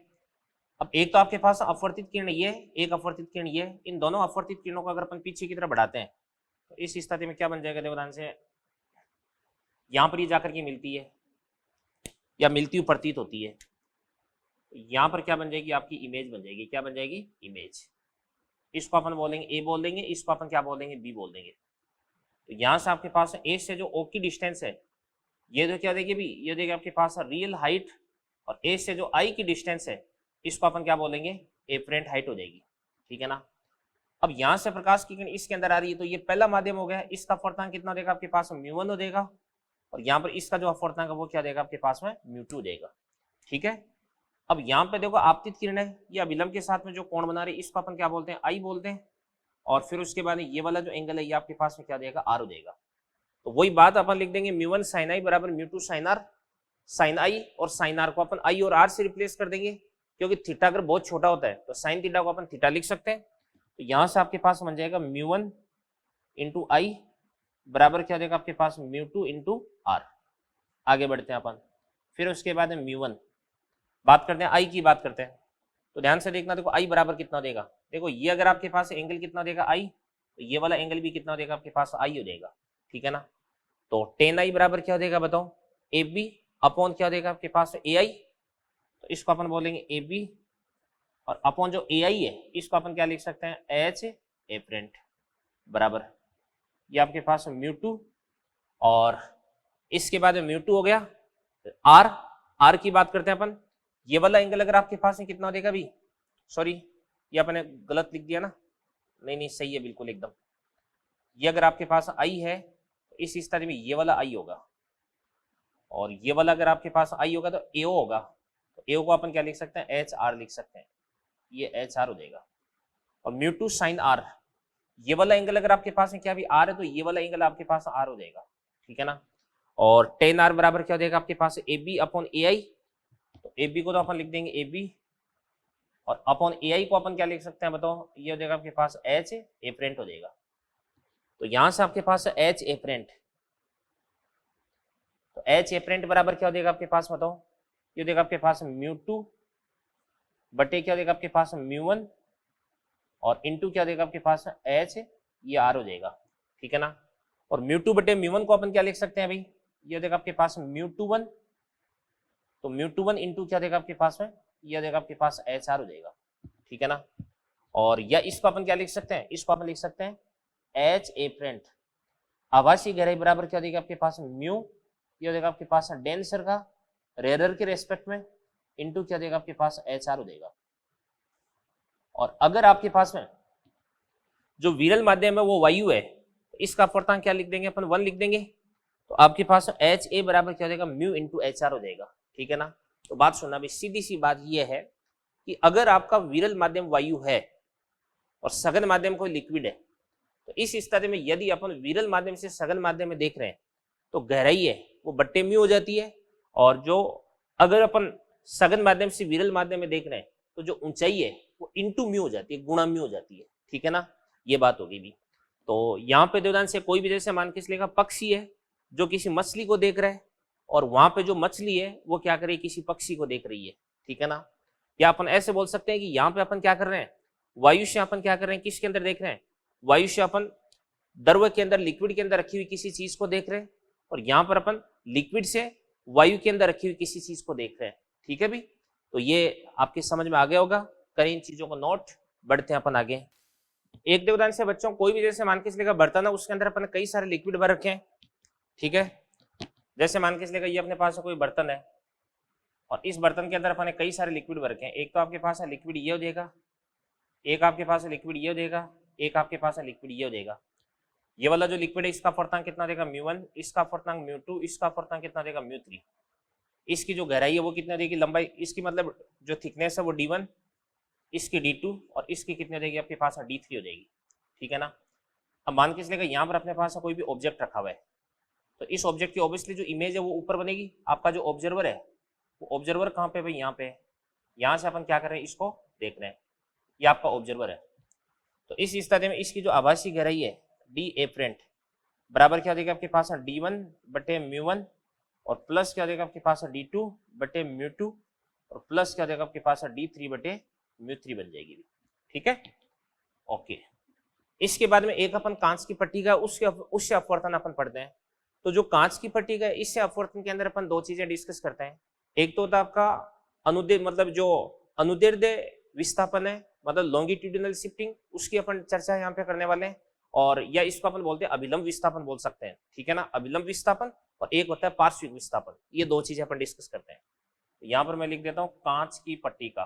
अब एक तो आपके पास अपवर्तित किरण ये, एक अपवर्तित किरण ये, इन दोनों अपवर्तित किरणों को अगर अपन पीछे की तरफ बढ़ाते हैं तो इस स्थिति में क्या बन जाएगा देखो ध्यान से, यहां पर ये जाकर के मिलती है या मिलती हुई प्रतीत होती है, तो यहां पर क्या बन जाएगी आपकी इमेज बन जाएगी। क्या बन जाएगी? इमेज। इसको अपन बोलेंगे ए बोल देंगे, इसको अपन क्या बोल देंगे? बी बोल देंगे। तो यहां से आपके पास ए से जो ओ की डिस्टेंस है ये तो क्या देगी भी, ये देगी आपके पास रियल हाइट, और ए से जो आई की डिस्टेंस है इसको अपन क्या बोलेंगे? एपरेंट हाइट हो जाएगी, ठीक है ना। अब यहां से प्रकाश की किरण इसके अंदर आ रही है तो ये पहला माध्यम हो गया, इसका अपवर्तनांक कितना देगा आपके पास? μ1 हो देगा, और यहाँ पर इसका जो अपवर्तनांक है वो क्या देगा आपके पास में? μ2 देगा, ठीक है। अब यहाँ पे देखो आपतित किरण है, ये अभिलंब के साथ में जो कोण बना रही है इसको अपन क्या बोलते हैं? आई बोलते हैं, और फिर उसके बाद ये वाला जो एंगल है ये आपके पास में क्या देगा? आर हो देगा। तो वही बात अपन लिख देंगे μ1 sin i बराबर μ2 sin r, sin i और sin r को अपन i और r से रिप्लेस कर देंगे, क्योंकि थीटा अगर बहुत छोटा होता है तो साइन थीटा को अपन थीटा लिख सकते हैं। तो यहां से आपके पास बन जाएगा μ1 इंटू आई बराबर क्या देगा आपके पास? μ2 इंटू आर। आगे बढ़ते हैं अपन, फिर उसके बाद μ1 बात करते हैं, आई की बात करते हैं। तो ध्यान से देखना, देखो आई बराबर कितना देगा, देखो ये अगर आपके पास एंगल कितना देगा? आई, तो ये वाला एंगल भी कितना देगा आपके पास? आई हो देगा, ठीक है ना। तो टेन आई बराबर क्या देगा बताओ? ए बी अपॉन क्या देगा आपके पास? ए आई, तो इसको अपन बोलेंगे ए बी, और अपॉन जो ए आई है इसको अपन क्या लिख सकते हैं? एच एपरेंट बराबर ये आपके पास μ2, और इसके बाद μ2 हो गया। आर, आर की बात करते हैं अपन, ये वाला एंगल अगर आपके पास है कितना देगा भी, सॉरी ये अपने गलत लिख दिया ना, नहीं नहीं सही है बिल्कुल एकदम। ये अगर आपके पास आई है तो इस स्थिति में ये वाला आई होगा, और ये वाला अगर आपके पास आई होगा तो एओ होगा, तो एओ को अपन क्या लिख सकते हैं? एच आर लिख सकते हैं, ये एच आर हो जाएगा। और μ2 sin r, ये वाला एंगल अगर आपके पास है क्या भी आर है तो ये वाला एंगल आपके पास आर हो जाएगा, ठीक है ना। और टेन आर बराबर क्या हो जाएगा आपके पास? ए बी अपॉन ए आई, तो ए बी को तो अपन लिख देंगे ए बी, और अपॉन ए आई को अपन क्या लिख सकते हैं बताओ? ये हो जाएगा आपके पास एच एपरेंट हो जाएगा। तो यहां से आपके पास एच एपरेंट, तो एच एपरेंट बराबर क्या हो जाएगा आपके पास बताओ? ये हो जाएगा आपके पास μ2 बटे क्या हो जाएगा आपके पास? μ1, और इनटू क्या देगा आपके पास? एच, ये आर हो जाएगा, ठीक है ना। और μ2 बटे μ1 को अपन क्या लिख सकते हैं भाई? ये देगा आपके पास μ21, तो μ21 इंटू क्या देगा आपके पास में? ये देगा आपके पास एच आर हो जाएगा, ठीक है ना। और या इसको अपन क्या लिख सकते हैं? इसको अपन लिख सकते हैं एच एपरेंट आभासी गहराई बराबर क्या देगा आपके पास? म्यू, ये देगा आपके पास डेंसर का रेयर के रेस्पेक्ट में, इंटू क्या देगा आपके पास? एच आर हो जाएगा। और अगर आपके पास में जो विरल माध्यम है वो वायु है तो इसका अपवर्तनांक क्या लिख देंगे अपन? 1 लिख देंगे, तो आपके पास एच ए बराबर क्या हो जाएगा? म्यू इंटू एच आर हो जाएगा, ठीक है ना। तो बात सुनना भी, सीधी सी बात ये है कि अगर आपका विरल माध्यम वायु है और सघन माध्यम कोई लिक्विड है, तो इस स्थिति में यदि अपन विरल माध्यम से सघन माध्यम में देख रहे हैं तो गहराई है वो बट्टे म्यू हो जाती है, और जो अगर अपन सघन माध्यम से विरल माध्यम में देख रहे हैं तो जो ऊंचाई है वो इंटू म्यू हो जाती है, गुणा म्यू हो जाती है। ठीक है ना, ये बात होगी भी। तो यहाँ पे देवदान से कोई भी जैसे मान के चलेगा पक्षी है जो किसी मछली को देख रहा है, और वहां पे जो मछली है वो क्या कर रही है, किसी पक्षी को देख रही है। ठीक है ना, या अपन ऐसे बोल सकते हैं कि यहाँ पे अपन क्या कर रहे हैं, वायु से अपन क्या कर रहे हैं, किसके अंदर देख रहे हैं, वायु से अपन द्रव के अंदर, लिक्विड के अंदर रखी हुई किसी चीज को देख रहे हैं, और यहाँ पर अपन लिक्विड से वायु के अंदर रखी हुई किसी चीज को देख रहे हैं। ठीक है भी, तो ये आपके समझ में आ गया होगा। करें इन चीजों को नोट, बढ़ते हैं अपन आगे। एक देवदान से बच्चों कोई भी जैसे मान के चलेगा बर्तन है, उसके अंदर अपन कई सारे लिक्विड भर रखे हैं। ठीक है, जैसे मान के चलेगा ये अपने पास कोई बर्तन है और इस बर्तन के अंदर अपन कई सारे लिक्विड भर रखे हैं। एक तो आपके पास है लिक्विड ये हो जाएगा, एक आपके पास है लिक्विड ये हो जाएगा, एक आपके पास है लिक्विड ये हो जाएगा। ये वाला जो लिक्विड है इसका अपवर्तनांक कितना देगा, μ1, इसका अपवर्तनांक μ2, इसका अपवर्तनांक कितना देगा, μ3। इसकी जो गहराई है वो कितना देगी, लंबाई इसकी मतलब जो थिकनेस है वो d1, इसकी d2, और इसकी कितनी देगी आपके पास d3 हो जाएगी। ठीक है ना, अब मान के चलेगा यहाँ पर अपने पास कोई भी ऑब्जेक्ट रखा हुआ है, तो इस ऑब्जेक्ट की ऑब्वियसली जो इमेज है वो ऊपर बनेगी। आपका जो ऑब्जर्वर है वो ऑब्जर्वर कहाँ पे भाई, यहाँ पे। यहाँ से अपन क्या कर रहे हैं, इसको देख रहे हैं, ये आपका ऑब्जर्वर है। तो इस स्थिति में इसकी जो आभासी गहराई है डी एपरेंट बराबर क्या देगा आपके पास d1 बटे μ1, और प्लस क्या देगा आपके पास d2 बटे μ2, और प्लस क्या देगा आपके पास d3 बटे μ3 बन जाएगी। ठीक है, ओके। इसके बाद में एक अपन कांच की पट्टी का उससे अपवर्तन अपन पढ़ते हैं। तो जो कांच की पट्टी का इससे अपवर्तन के अंदर अपन दो चीजें डिस्कस करते हैं। एक तो होता है आपका अनुदैर्ध्य, मतलब जो अनुदैर्ध्य विस्थापन है, मतलब लॉन्गिट्यूडिनल शिफ्टिंग, उसकी अपन चर्चा यहाँ पे करने वाले हैं। और या इसको अपन बोलते हैं अभिलंब विस्थापन बोल सकते हैं। ठीक है ना, अभिलंब विस्थापन, और एक होता है पार्श्विक विस्थापन। ये दो चीजें अपन डिस्कस करते हैं। तो यहाँ पर मैं लिख देता हूँ कांच की पट्टी का।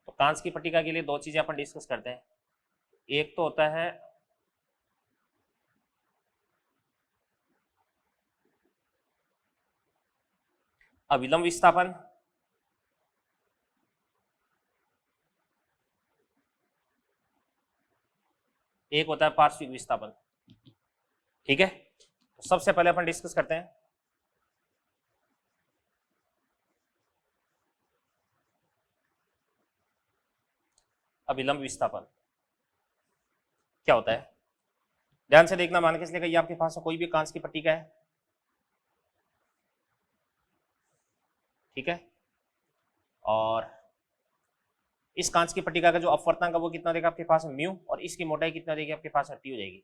तो कांच की पट्टिका के लिए दो चीजें अपन डिस्कस करते हैं। एक तो होता है अविलंब विस्थापन, एक होता है पार्श्विक विस्थापन। ठीक है, तो सबसे पहले अपन डिस्कस करते हैं अविलंब विस्थापन क्या होता है। ध्यान से देखना, मान के चलिए ये आपके पास कोई भी कांच की पट्टिका है। ठीक है, और इस कांच की पट्टिका का जो अपवर्तनांक है वो कितना देगा आपके पास म्यू, और इसकी मोटाई कितना देगी आपके पास टी हो जाएगी।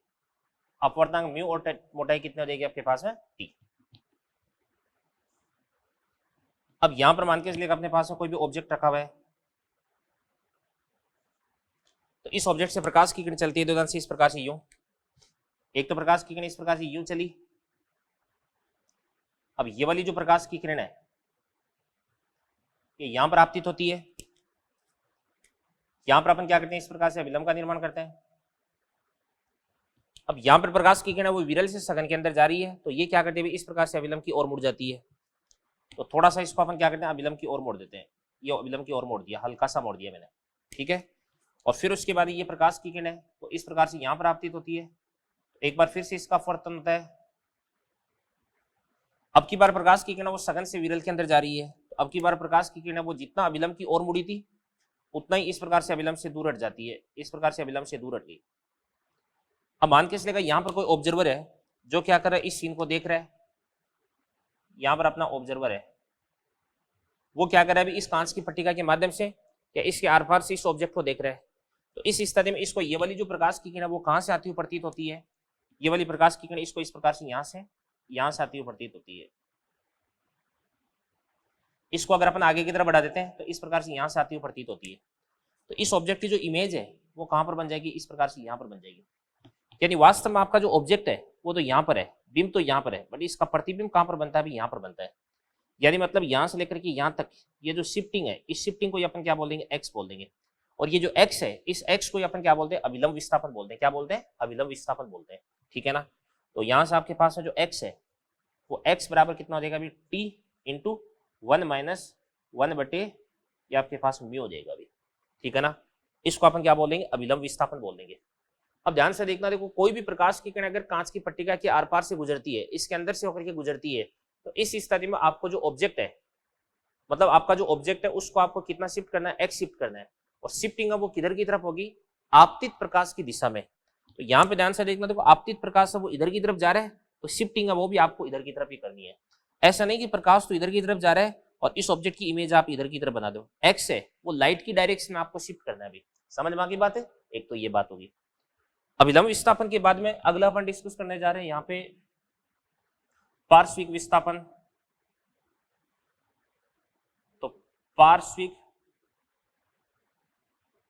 अपवर्तनांक म्यू और मोटाई कितना देगी आपके पास है टी। अब यहां पर मान के चलिए अपने पास कोई भी ऑब्जेक्ट रखा हुआ है, तो इस ऑब्जेक्ट से प्रकाश की किरण चलती है दो से इस प्रकार से यूं। एक तो प्रकाश की किरण इस प्रकार से यूं चली। अब ये वाली जो प्रकाश की किरण है ये यहां पर आपतित होती है। यहां पर अपन क्या करते हैं, इस प्रकार से अभिलंब का निर्माण करते हैं। अब यहां पर प्रकाश की किरण वो विरल से सघन के अंदर जा रही है, तो ये क्या करते हैं, इस प्रकार से अभिलंब की ओर मुड़ जाती है। तो थोड़ा सा इसको अपन क्या करते हैं, अभिलंब की ओर मोड़ देते हैं। ये अभिलंब की ओर मोड़ दिया, हल्का सा मोड़ दिया मैंने। ठीक है, और फिर उसके बाद ये प्रकाश की किरण है तो इस प्रकार से यहां पर आपतित होती है। एक बार फिर से इसका अपवर्तन होता है। अब की बार प्रकाश की किरण वो सघन से विरल के अंदर जा रही है, तो अब की बार प्रकाश की किरण वो जितना अभिलंब की ओर मुड़ी थी उतना ही इस प्रकार से अभिलंब से दूर हट जाती है। इस प्रकार से अभिलंब से दूर हट गई। अब मान के चलेगा यहाँ पर कोई ऑब्जर्वर है जो क्या कर रहा है, इस सीन को देख रहा है। यहाँ पर अपना ऑब्जर्वर है, वो क्या कर रहा है अभी, इस कांच की पट्टिका के माध्यम से या इसके आर पार से इस ऑब्जेक्ट को देख रहा है। तो इस स्थिति में इसको ये वाली जो प्रकाश की किरण वो कहाँ से आती हुई प्रतीत होती है, ये वाली प्रकाश की किरण इसको इस प्रकार से यहाँ से आती हुई प्रतीत होती है। इसको अगर अपन आगे की तरफ बढ़ा देते हैं तो इस प्रकार से यहाँ से आती हुई प्रतीत होती है। तो इस ऑब्जेक्ट की जो इमेज है वो कहाँ पर बन जाएगी, इस प्रकार से यहाँ पर बन जाएगी। यानी वास्तव में आपका जो ऑब्जेक्ट है वो तो यहाँ पर है, बिंब तो यहाँ पर है, बट इसका प्रतिबिंब कहाँ पर बनता है, अभी यहाँ पर बनता है। यानी मतलब यहाँ से लेकर के यहाँ तक ये जो शिफ्टिंग है, इस शिफ्टिंग को अपन क्या बोल देंगे, एक्स बोल देंगे। और ये जो एक्स है, इस एक्स को अपन क्या बोलते हैं, अभिलंब विस्थापन बोलते हैं। क्या बोलते हैं, अभिलंब विस्थापन बोलते हैं। ठीक है ना, तो यहाँ से आपके पास जो एक्स है वो एक्स बराबर कितना हो जाएगा अभी टी, इंटू 1 - 1 बटे ये आपके पास म्यू हो जाएगा अभी, ठीक है ना। इसको अपन क्या बोलेंगे, अभिलंब विस्थापन बोल देंगे। अब ध्यान से देखना, देखो कोई भी प्रकाश की किरण अगर कांच की पट्टिका के आर पार से गुजरती है, इसके अंदर से होकर के गुजरती है, तो इस स्थिति में आपको जो ऑब्जेक्ट है, मतलब आपका जो ऑब्जेक्ट है उसको आपको कितना शिफ्ट करना है, एक्स शिफ्ट करना है। और शिफ्टिंग अब वो किधर की तरफ होगी, आपतित प्रकाश की दिशा में। तो यहाँ पे ध्यान से देखना, देखो आपतित प्रकाश है वो इधर की तरफ जा रहा है, तो शिफ्टिंग है वो भी आपको इधर की तरफ ही करनी है। ऐसा नहीं कि प्रकाश तो इधर की तरफ जा रहा है और इस ऑब्जेक्ट की इमेज आप इधर की तरफ बना दो। एक्स है वो लाइट की डायरेक्शन में आपको शिफ्ट करना है अभी, समझ में आ गई बात है। एक तो ये बात होगी। अभिलंब विस्थापन के बाद में अगला अपन डिस्कस करने जा रहे हैं यहाँ पे पार्श्विक विस्थापन। तो पार्श्विक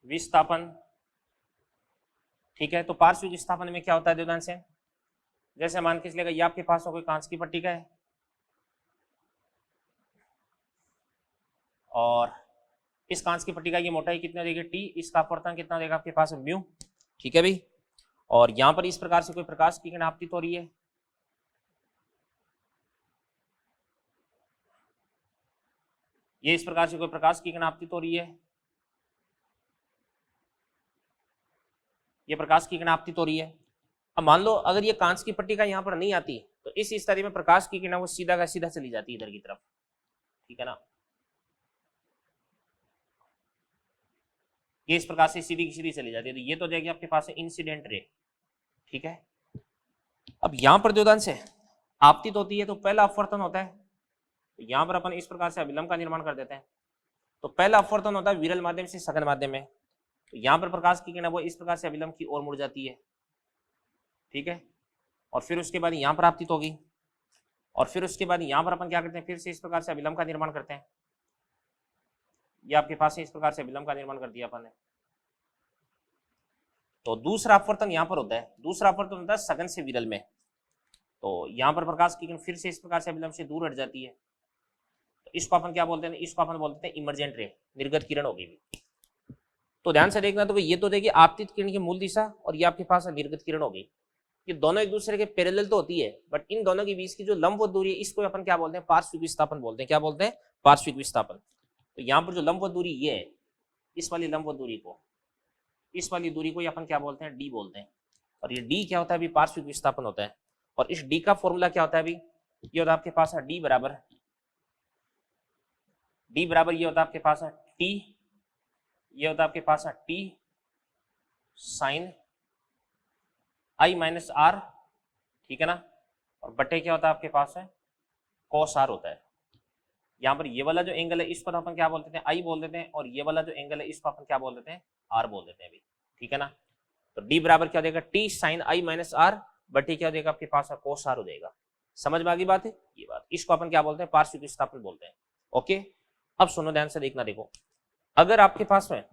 विस्थापन, ठीक है। तो पार्श्विक विस्थापन में क्या होता है ध्यान से, जैसे मान के चलिएगा ये आपके पास कोई कांच की पट्टिका है और इस कांच की पट्टिका की मोटाई कितना देगी टी, इसका अपवर्तन कितना देगा आपके पास म्यू, ठीक है भाई। और यहां पर इस प्रकार से कोई प्रकाश की किरण आपतित हो रही है, ये इस प्रकार से कोई प्रकाश की किरण आपतित हो रही है, ये प्रकाश की किरण आपतित हो रही है। अब मान लो अगर ये कांच की पट्टिका यहाँ पर नहीं आती, तो इस स्थिति में प्रकाश की किरण वो सीधा का सीधा चली जाती है इधर की तरफ, ठीक है ना। ये इस प्रकार से सीधी की सीधी चली जाती है, तो ये तो जाएगी आपके पास इंसिडेंट रे, ठीक है। अब यहां पर द्योतन से आपतित होती है तो पहला अपवर्तन होता है, तो यहां पर अपन इस प्रकार से अभिलंब का निर्माण कर देते हैं। तो पहला अपवर्तन होता है विरल माध्यम से सघन माध्यम में, तो यहां पर प्रकाश की किरण वो इस प्रकार से अभिलंब की ओर मुड़ जाती है, ठीक है। और फिर उसके बाद यहां पर आपतित होगी और फिर उसके बाद यहां पर अपन क्या करते हैं, फिर से इस प्रकार से अभिलंब का निर्माण करते हैं। ये आपके पास इस प्रकार से अभिलंब का निर्माण कर दिया अपन ने। तो दूसरा अपवर्तन यहां पर होता है, दूसरा अपवर्तन होता है सघन से विरल में। तो यहां पर प्रकाश की किरण फिर से इस प्रकार से अभिलंब से दूर हट जाती है, तो इसको अपन क्या बोलते हैं, इसको अपन बोलते हैं इमर्जेंट रे, निर्गत किरण होगी भी। तो ध्यान से देखना, तो ये तो देखिए आपतित किरण की मूल दिशा और ये आपके पास निर्गत किरण होगी। ये दोनों एक दूसरे के पैरेलल तो होती है, बट इन दोनों के बीच की जो लंबवत दूरी है इसको अपन क्या बोलते हैं, पार्श्विक विस्थापन बोलते हैं। क्या बोलते हैं, पार्श्विक विस्थापन। तो यहाँ पर जो लंबवत दूरी ये है, इस वाली लंबवत दूरी को, इस वाली दूरी को अपन क्या बोलते हैं, डी बोलते हैं। और ये डी क्या होता है अभी, पार्श्विक विस्थापन होता है। और इस डी का फॉर्मूला क्या होता है अभी, ये होता है आपके पास डी बराबर ये होता है आपके पास टी, ये होता है आपके पास टी साइन आई माइनस आर, ठीक है ना। और बटे क्या होता है आपके पास है, कोस आर होता है। यहाँ पर ये वाला जो एंगल है इसको तो अपन क्या बोल देते हैं, आई बोल देते हैं, और ये वाला जो एंगल है इसको अपन क्या बोल देते हैं, आर बोल देते हैं अभी, ठीक है ना। तो डी बराबर क्या हो जाएगा, टी साइन आई माइनस आर बटे क्या हो जाएगा आपके पास कोस आर हो जाएगा। समझ में आ गई बात है, ये बात, इसको अपन क्या बोलते हैं, पार्श्विक विस्थापन बोलते हैं। ओके, अब सुनो ध्यान से देखना, देखो अगर आपके पास में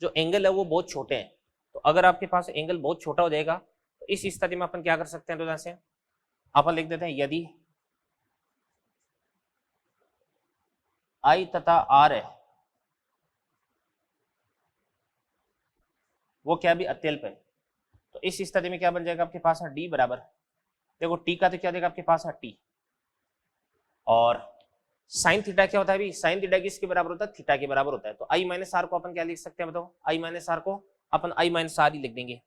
जो एंगल है वो बहुत छोटे हैं, तो अगर आपके पास एंगल बहुत छोटा हो जाएगा तो इस स्थिति में अपन क्या कर सकते हैं, तो जैसे अपन लिख देते हैं यदि आई तथा आर है वो क्या भी अत्यल्प है, तो इस स्थिति में क्या बन जाएगा आपके पास डी बराबर, देखो टी का तो क्या देगा आपके पास टी, और साइन थीटा क्या होता है अभी, साइन थीटा किसके बराबर होता है, थीटा के बराबर होता है। तो आई माइनस आर को अपन क्या लिख सकते हैं बताओ, आई माइनस आर को अपन आई माइनस आर ही लिख देंगे।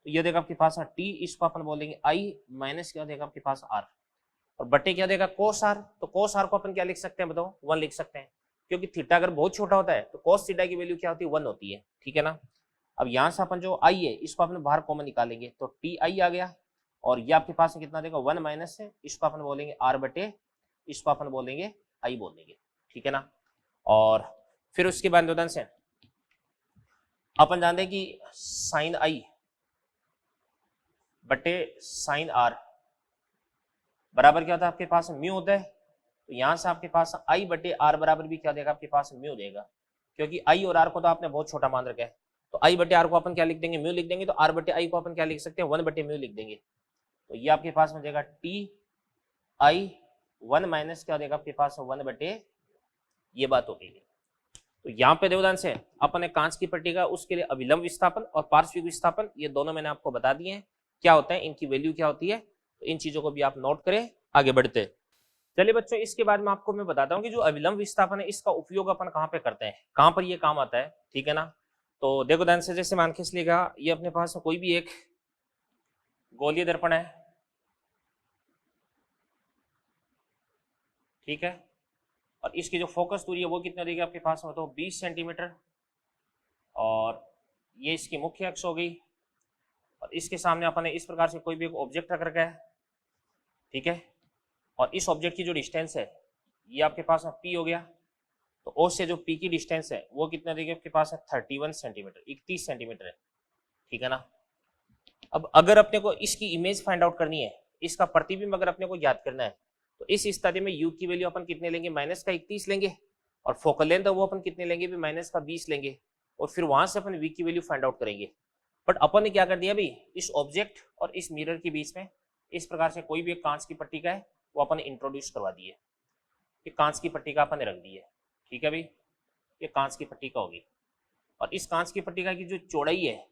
तो ये देगा आपके पास टी, इसको अपन बोलेंगे आई माइनस क्या देगा आपके पास आर, और बटे क्या देगा कोस आर। तो कोस आर को अपन क्या लिख सकते हैं बताओ, 1 लिख सकते हैं, क्योंकि थीटा अगर बहुत छोटा होता है तो कोस थीटा की वैल्यू क्या होती है, 1 होती है, ठीक है ना। अब यहाँ से अपन जो आई है इसको अपन बाहर कॉमन निकालेंगे, तो टी आई आ गया, और ये आपके पास कितना देगा 1 माइनस है, इसको अपन बोलेंगे आर बटे, इसको अपन बोलेंगे आई बोल देंगे, ठीक है ना। और फिर उसके बाद उदाहरण से अपन जानते हैं कि साइन आई बटे साइन आर बराबर क्या होता है आपके पास म्यू होता है। तो यहां से आपके पास आई बटे आर बराबर भी क्या देगा आपके पास म्यू देगा, क्योंकि आई और आर को तो आपने बहुत छोटा मान रखा है। तो आई बटे आर को अपन क्या लिख देंगे, म्यू लिख देंगे, तो आर बटे आई को अपन क्या लिख सकते हैं, 1 बटे म्यू लिख देंगे। तो ये आपके पास में देगा टी आई 1 माइनस क्या देगा आपके पास 1 बटे, ये बात हो गई। तो यहाँ पे देवदान से अपन ने कांच की पट्टिका उसके लिए अभिलंब विस्थापन और पार्श्विक विस्थापन ये दोनों मैंने आपको बता दिए हैं क्या होता है, इनकी वैल्यू क्या होती है। तो इन चीजों को भी आप नोट करें, आगे बढ़ते। चलिए बच्चों, इसके बाद में आपको मैं बताता हूँ कि जो अविलंब विस्थापन है इसका उपयोग अपन कहाँ पे करते हैं, कहाँ पर ये काम आता है, ठीक है ना। तो देखो ध्यान से, जैसे मान के चलिएगा ये अपने पास कोई भी एक गोलीय दर्पण है, ठीक है, और इसकी जो फोकस दूरी है वो कितनी देगी आपके पास में, तो 20 सेंटीमीटर, और ये इसकी मुख्य अक्ष हो गई, और इसके सामने अपन ने इस प्रकार से कोई भी एक ऑब्जेक्ट रख रखा है, ठीक है, और इस ऑब्जेक्ट की जो डिस्टेंस है ये आपके पास में पी हो गया। तो ओ से जो पी की डिस्टेंस है वो कितना देगी आपके पास है 31 सेंटीमीटर, 31 सेंटीमीटर है, ठीक है ना। अब अगर अपने को इसकी इमेज फाइंड आउट करनी है, इसका प्रतिबिंब अगर अपने को याद करना है, तो इस स्थिति में यू की वैल्यू अपन कितने लेंगे, -31 लेंगे, और फोकल लेंथ है वो अपन कितने लेंगे भी, -20 लेंगे, और फिर वहां से अपन वी की वैल्यू फाइंड आउट करेंगे। बट अपन ने क्या कर दिया भाई, इस ऑब्जेक्ट और इस मिरर के बीच में इस प्रकार से कोई भी एक कांच की पट्टिका है वो अपन इंट्रोड्यूस करवा दी है, ये कांच की पट्टिका अपन ने रख दी है, ठीक है भाई, ये कांच की पट्टिका होगी, और इस कांच की पट्टिका की जो चौड़ाई है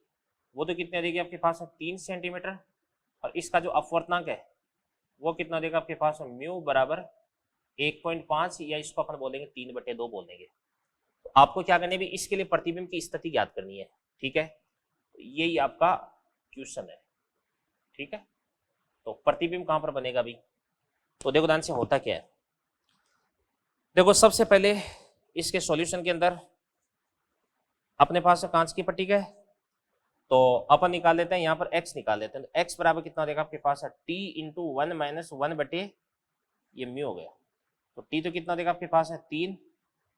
वो तो कितने देगी आपके पास है 3 सेंटीमीटर, और इसका जो अपवर्तनांक है वो कितना देगा आपके पास है म्यू बराबर 1.5, या इसको अपन बोलेंगे 3/2 बोल देंगे। तो आपको क्या करना है भी, इसके लिए प्रतिबिंब की स्थिति याद करनी है, ठीक है, तो यही आपका क्वेश्चन है, ठीक है। तो प्रतिबिंब कहां पर बनेगा भी, तो देखो ध्यान से होता क्या है, देखो सबसे पहले इसके सॉल्यूशन के अंदर अपने पास कांच की पट्टिका है, तो अपन निकाल लेते हैं यहाँ पर x निकाल लेते हैं, तो x बराबर कितना देगा आपके पास है t इंटू 1 - 1 बटे ये म्यू हो गया, तो t तो कितना देगा आपके पास है 3,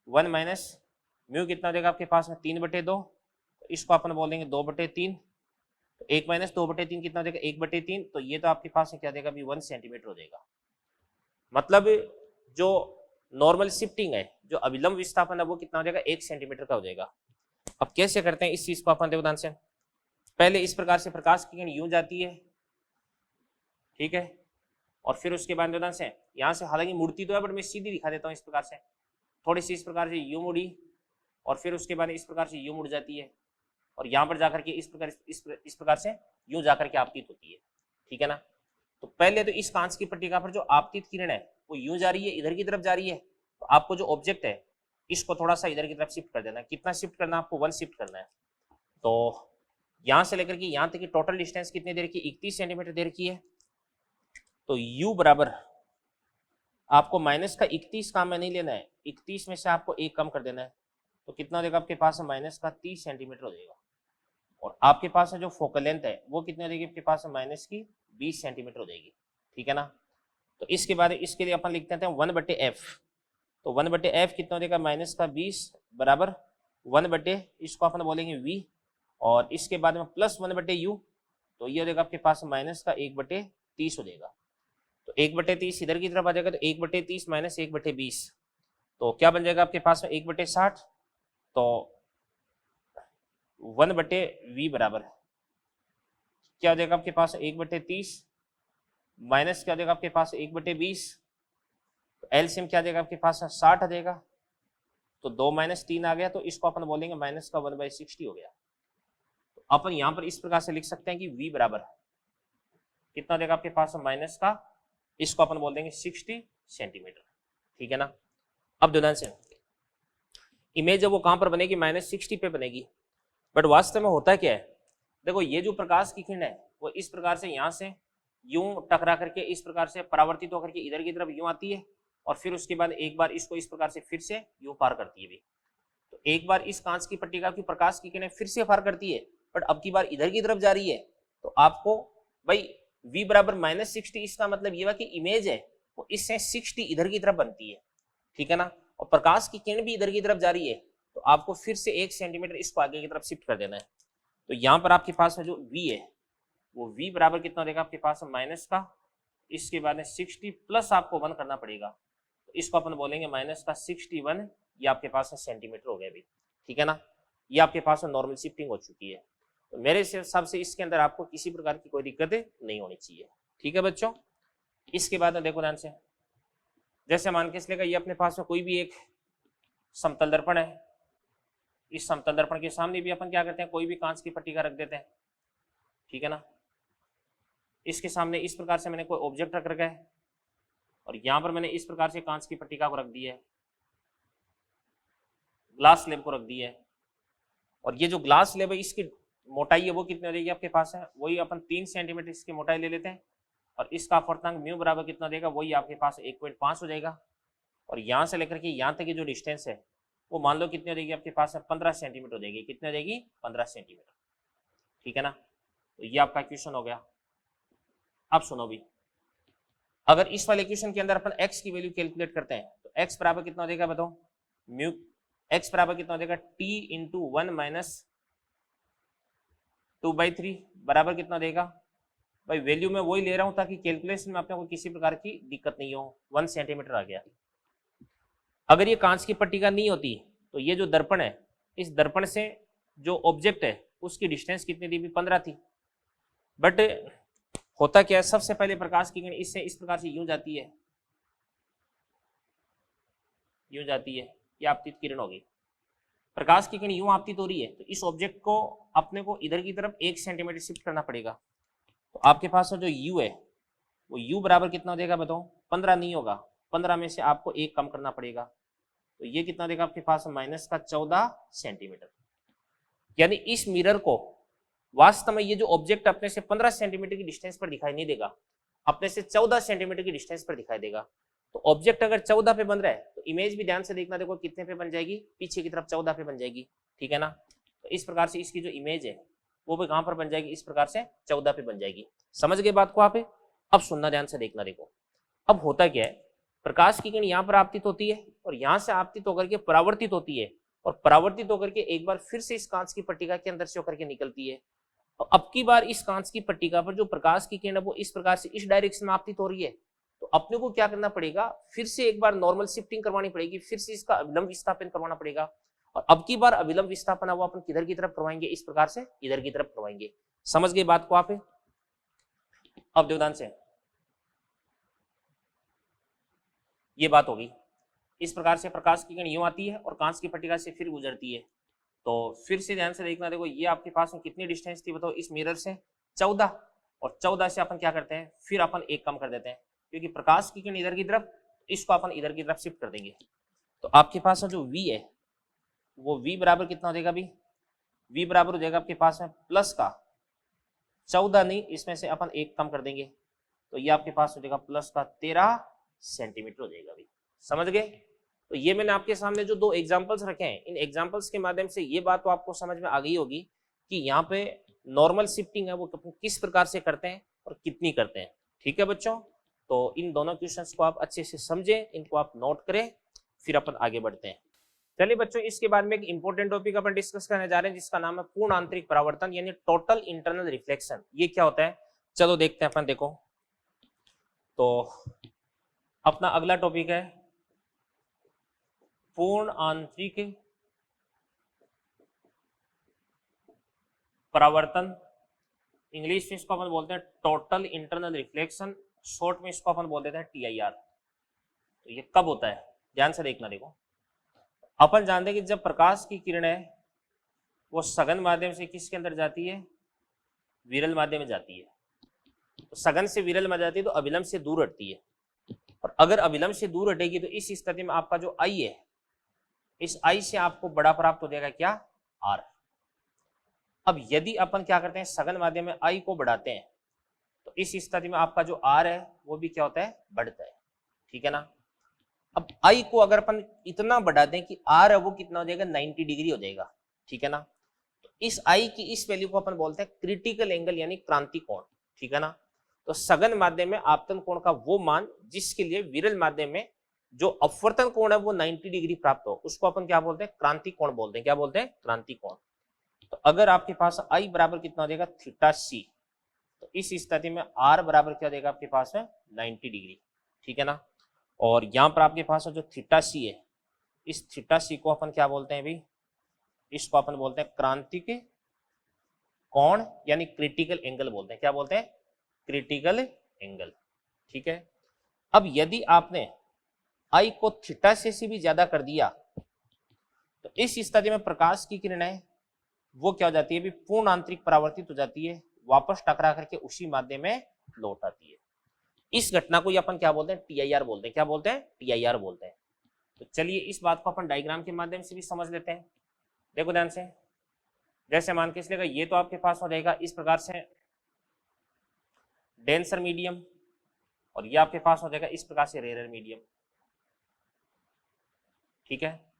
1 माइनस म्यू कितना देगा आपके पास में 3/2, तो इसको अपन बोलेंगे 2/3, तो 1 - 2/3 कितना देगा 1/3, तो ये तो आपके पास क्या देगा अभी 1 सेंटीमीटर हो जाएगा। मतलब जो नॉर्मल शिफ्टिंग है, जो अविलंब विस्थापन है वो कितना हो जाएगा 1 सेंटीमीटर का हो जाएगा। अब कैसे करते हैं इस चीज को अपन, देखो ध्यान से, पहले इस प्रकार से प्रकाश की किरण यूं जाती है, ठीक है, और फिर उसके बाद ध्यान से यहाँ से, हालांकि मूर्ति तो है बट मैं सीधी दिखा देता हूँ इस प्रकार से, थोड़ी सी इस प्रकार से यूं मुड़ी, और फिर उसके बाद इस प्रकार से यूं मुड़ जाती है, और यहाँ पर जाकर के इस प्रकार से यूं जाकर के आपतित होती है, ठीक है ना। तो पहले तो इस कांच की पट्टिका पर जो आपतित किरण है वो यूं जा रही है, इधर की तरफ जा रही है, तो आपको जो ऑब्जेक्ट है इसको थोड़ा सा इधर की तरफ शिफ्ट कर देना है। कितना शिफ्ट करना है आपको, 1 शिफ्ट करना है। तो यहां से लेकर के यहां तक की टोटल डिस्टेंस कितनी देर की, 31 सेंटीमीटर देर की है। तो u बराबर आपको -31 काम में नहीं लेना है, 31 में से आपको 1 कम कर देना है, तो कितना देगा आपके पास है -30 सेंटीमीटर हो जाएगा, और आपके पास जो फोकल लेंथ है वो कितनी देगी आपके पास -20 सेंटीमीटर हो जाएगी, ठीक है ना। तो इसके बाद इसके लिए अपन लिखते हैं 1/f, तो 1/f कितना देगा -20 बराबर 1/, इसको अपन बोलेंगे v, और इसके बाद में +1/u, तो ये हो जाएगा आपके पास -1/30 हो जाएगा। तो 1/30 इधर की तरफ आ जाएगा, तो 1/30 - 1/20, तो क्या बन जाएगा आपके पास में 1/60, तो 1/v बराबर क्या हो जाएगा आपके पास 1/30 माइनस क्या हो जाएगा आपके पास 1/20, तो एलसीएम क्या देगा आपके पास 60 आ जाएगा, तो 2 - 3 आ गया, तो इसको अपन बोलेंगे माइनस का 1/60 हो गया। तो अपन यहां पर इस प्रकार से लिख सकते हैं कि v बराबर कितना देगा आपके पास माइनस का, इसको अपन बोल देंगे 60 सेंटीमीटर, ठीक है ना। अब ध्यान से, इमेज है वो कहां पर बनेगी, -60 पे बनेगी, बट वास्तव में होता क्या है, देखो ये जो प्रकाश की किरण है वो इस प्रकार से यहाँ से यूं टकरा करके इस प्रकार से परावर्तित होकर के इधर की तरफ यूं आती है, और फिर उसके बाद एक बार इसको इस प्रकार से फिर से यूं पार करती है भी, तो एक बार इस कांच की पट्टिका की प्रकाश की किरण फिर से पार करती है, बट अब की बार इधर की तरफ जा रही है, तो आपको भाई v बराबर -60, इसका मतलब ये हुआ कि इमेज है वो इससे 60 इधर की तरफ बनती है, ठीक है ना, और प्रकाश की किरण भी इधर की तरफ जा रही है, तो आपको फिर से 1 सेंटीमीटर इसको आगे की तरफ शिफ्ट कर देना है। तो यहाँ पर आपके पास में जो v है वो v बराबर कितना देगा आपके पास माइनस का, इसके बाद में 60 प्लस आपको 1 करना पड़ेगा, तो इसको अपन बोलेंगे -61, ये आपके पास में सेंटीमीटर हो गया भी, ठीक है ना। ये आपके पास में नॉर्मल शिफ्टिंग हो चुकी है, तो मेरे हिसाब से इसके अंदर आपको किसी प्रकार की कोई दिक्कत नहीं होनी चाहिए, ठीक है बच्चों। इसके बाद में देखो ध्यान से, जैसे मान के चलेगा ये अपने पास में कोई भी एक समतल दर्पण है, इस समतल दर्पण के सामने भी अपन क्या करते हैं, कोई भी कांच की पट्टिका रख देते हैं, ठीक है ना। इसके सामने इस प्रकार से मैंने कोई ऑब्जेक्ट रख रखा है, और यहां पर मैंने इस प्रकार से कांच की पट्टिका को रख दी है, ग्लास स्लैब को रख दी है। और ये जो ग्लास स्लैब है इसकी मोटाई है वो कितनी हो जाएगी आपके पास है, वही अपन 3 सेंटीमीटर इसकी मोटाई ले लेते हैं। और इसका अपवर्तनांक म्यू बराबर कितना देगा, वही आपके पास 1.5 हो जाएगा। और यहाँ से लेकर के यहाँ तक की जो डिस्टेंस है वो मान लो कितनी हो जाएगी आपके पास है, 15 सेंटीमीटर हो जाएगी। कितनी हो जाएगी, 15 सेंटीमीटर। ठीक है ना, तो ये आपका क्वेश्चन हो गया। अब सुनो भी, अगर इस वाले क्वेश्चन के अंदर अपन x की वैल्यू कैलकुलेट करते हैं तो x बराबर कितना हो जाएगा बताओ, म्यू x बराबर कितना हो जाएगा, t इंटू 1 माइनस 2/3 बराबर कितना देगा भाई, वैल्यू मैं वही ले रहा हूं ताकि कैलकुलेशन में अपने को किसी प्रकार की दिक्कत नहीं हो। 1 सेंटीमीटर आ गया। अगर ये कांच की पट्टिका नहीं होती तो ये जो दर्पण है, इस दर्पण से जो ऑब्जेक्ट है उसकी डिस्टेंस कितनी थी, 15 थी। बट होता क्या है, सबसे पहले प्रकाश की किरण इससे इस प्रकार से यूं जाती है, यूं जाती है, ये आपतित किरण होगी। प्रकाश की किरण यूं आपतित हो रही है तो इस ऑब्जेक्ट को अपने को इधर की तरफ 1 सेंटीमीटर शिफ्ट करना पड़ेगा। तो आपके पास जो u है वो u बराबर कितना देगा बताओ, 15 नहीं होगा, 15 में से आपको 1 कम करना पड़ेगा। तो ये कितना देगा आपके पास, माइनस का 14 सेंटीमीटर। यानी इस मिरर को वास्तव में ये जो ऑब्जेक्ट अपने से 15 सेंटीमीटर की डिस्टेंस पर दिखाई नहीं देगा, अपने से 14 सेंटीमीटर की डिस्टेंस पर दिखाई देगा। तो ऑब्जेक्ट अगर 14 पे बन रहा है तो इमेज भी ध्यान से देखना, देखो कितने पे बन जाएगी, पीछे की तरफ 14 पे बन जाएगी। ठीक है ना, तो इस प्रकार से इसकी जो इमेज है वो भी कहां पर बन जाएगी, इस प्रकार से 14 पे बन जाएगी। समझ गए बात को आप? अब सुनना ध्यान से देखना, देखो अब होता क्या है, प्रकाश की किरण यहाँ पर आपतित होती है और यहाँ से आपतित होकर के परावर्तित होती है और परावर्तित होकर के एक बार फिर से इस कांच की पट्टिका के अंदर से होकर के निकलती है। और अब की बार इस कांच की पट्टिका पर जो प्रकाश की किरण है वो इस प्रकार से इस डायरेक्शन में आपतित हो रही है। तो अपने को क्या करना पड़ेगा, फिर से एक बार नॉर्मल शिफ्टिंग करवानी पड़ेगी, फिर से इसका अविलंब विस्थापन करवाना पड़ेगा। और अब की बार अविलंब विस्थापन वो अपन किधर की तरफ करवाएंगे, इस प्रकार से इधर की तरफ करवाएंगे। समझ गए बात को आप? अब ध्यान से, ये बात होगी। इस प्रकार से प्रकाश की किरण यूं आती है और कांच की पट्टिका से फिर गुजरती है। तो फिर से ध्यान से देखना, देखो ये आपके पास में कितनी डिस्टेंस थी बताओ इस मिरर से, 14। और 14 से अपन क्या करते हैं, फिर अपन 1 कम कर देते हैं, क्योंकि प्रकाश की किरण इधर की तरफ, इसको अपन इधर की तरफ शिफ्ट कर देंगे। तो आपके पास जो v है वो v बराबर कितना हो जाएगा, अभी v बराबर हो जाएगा आपके पास में प्लस का 14 नहीं, इसमें से अपन 1 कम कर देंगे तो ये आपके पास हो जाएगा प्लस का 13 सेंटीमीटर हो जाएगा। अभी समझ गए? तो ये मैंने आपके सामने जो 2 एग्जांपल्स रखे हैं, इन एग्जांपल्स के माध्यम से ये बात तो आपको समझ में आ गई होगी कि यहाँ पे नॉर्मल शिफ्टिंग है वो किस प्रकार से करते हैं और कितनी करते हैं। ठीक है बच्चों, तो इन दोनों क्वेश्चंस को आप अच्छे से समझें, इनको आप नोट करें, फिर अपन आगे बढ़ते हैं। चलिए बच्चों, इसके बाद में एक इंपॉर्टेंट टॉपिक अपन डिस्कस करने जा रहे हैं जिसका नाम है पूर्ण आंतरिक परावर्तन यानी टोटल इंटरनल रिफ्लेक्शन। ये क्या होता है, चलो देखते हैं अपन। देखो तो अपना अगला टॉपिक है पूर्ण आंतरिक परावर्तन। इंग्लिश में इसको अपन बोलते हैं टोटल इंटरनल रिफ्लेक्शन, शॉर्ट में इसको अपन बोल देते हैं TIR। तो ये कब होता है, ध्यान से देखना। देखो अपन जानते हैं कि जब प्रकाश की किरण है वो सघन माध्यम से किसके अंदर जाती है, विरल माध्यम में जाती है। तो सघन से विरल में जाती है तो अविलंब से दूर हटती है, और अगर अविलंब से दूर हटेगी तो इस स्थिति में आपका जो I है, इस I से आपको बड़ा प्राप्त हो जाएगा क्या, R। अब यदि अपन क्या करते हैं, सघन माध्यम में I को बढ़ाते हैं तो इस स्थिति में आपका जो R है वो भी क्या होता है, बढ़ता है। ठीक है ना। अब I को अगर अपन इतना बढ़ा दें कि R है वो कितना हो जाएगा, 90 डिग्री हो जाएगा। ठीक है ना। तो इस I की इस वैल्यू को अपन बोलते हैं क्रिटिकल एंगल यानी क्रांति कोण। ठीक है ना। तो सघन माध्यम में आपतन कोण का वो मान जिसके लिए विरल माध्यम में जो अपवर्तन कोण है वो 90 डिग्री प्राप्त हो, उसको अपन क्या बोलते हैं, क्रांति कोण बोलते हैं। क्या बोलते हैं, क्रांति कोण। तो अगर आपके पास I बराबर कितना हो जाएगा, θc, तो इस स्थिति में R बराबर क्या देगा आपके पास है, 90 डिग्री। ठीक है ना। और यहाँ पर आपके पास जो θc है, इस θc को अपन क्या बोलते हैं भाई, इसको अपन बोलते हैं क्रांतिक कोण यानी क्रिटिकल एंगल बोलते हैं। क्या बोलते हैं, क्रिटिकल एंगल। ठीक है। अब यदि आपने I को θc से भी ज्यादा कर दिया तो इस स्थिति में प्रकाश की किरणें वो क्या हो जाती है, भी पूर्ण आंतरिक परावर्तित हो जाती है, वापस टकरा करके उसी माध्यम में लौट आती है। इस घटना को अपन क्या बोलते हैं, TIR बोलते हैं। क्या बोलते हैं, TIR बोलते हैं। तो चलिए इस बात को अपन डायग्राम के माध्यम से भी समझ लेते हैं। देखो ध्यान से, जैसे मान के चलिएगा ये तो आपके पास हो जाएगा इस प्रकार से डेंसर मीडियम, और ये आपके पास हो जाएगा इस प्रकार से रेयर मीडियम। ठीक है,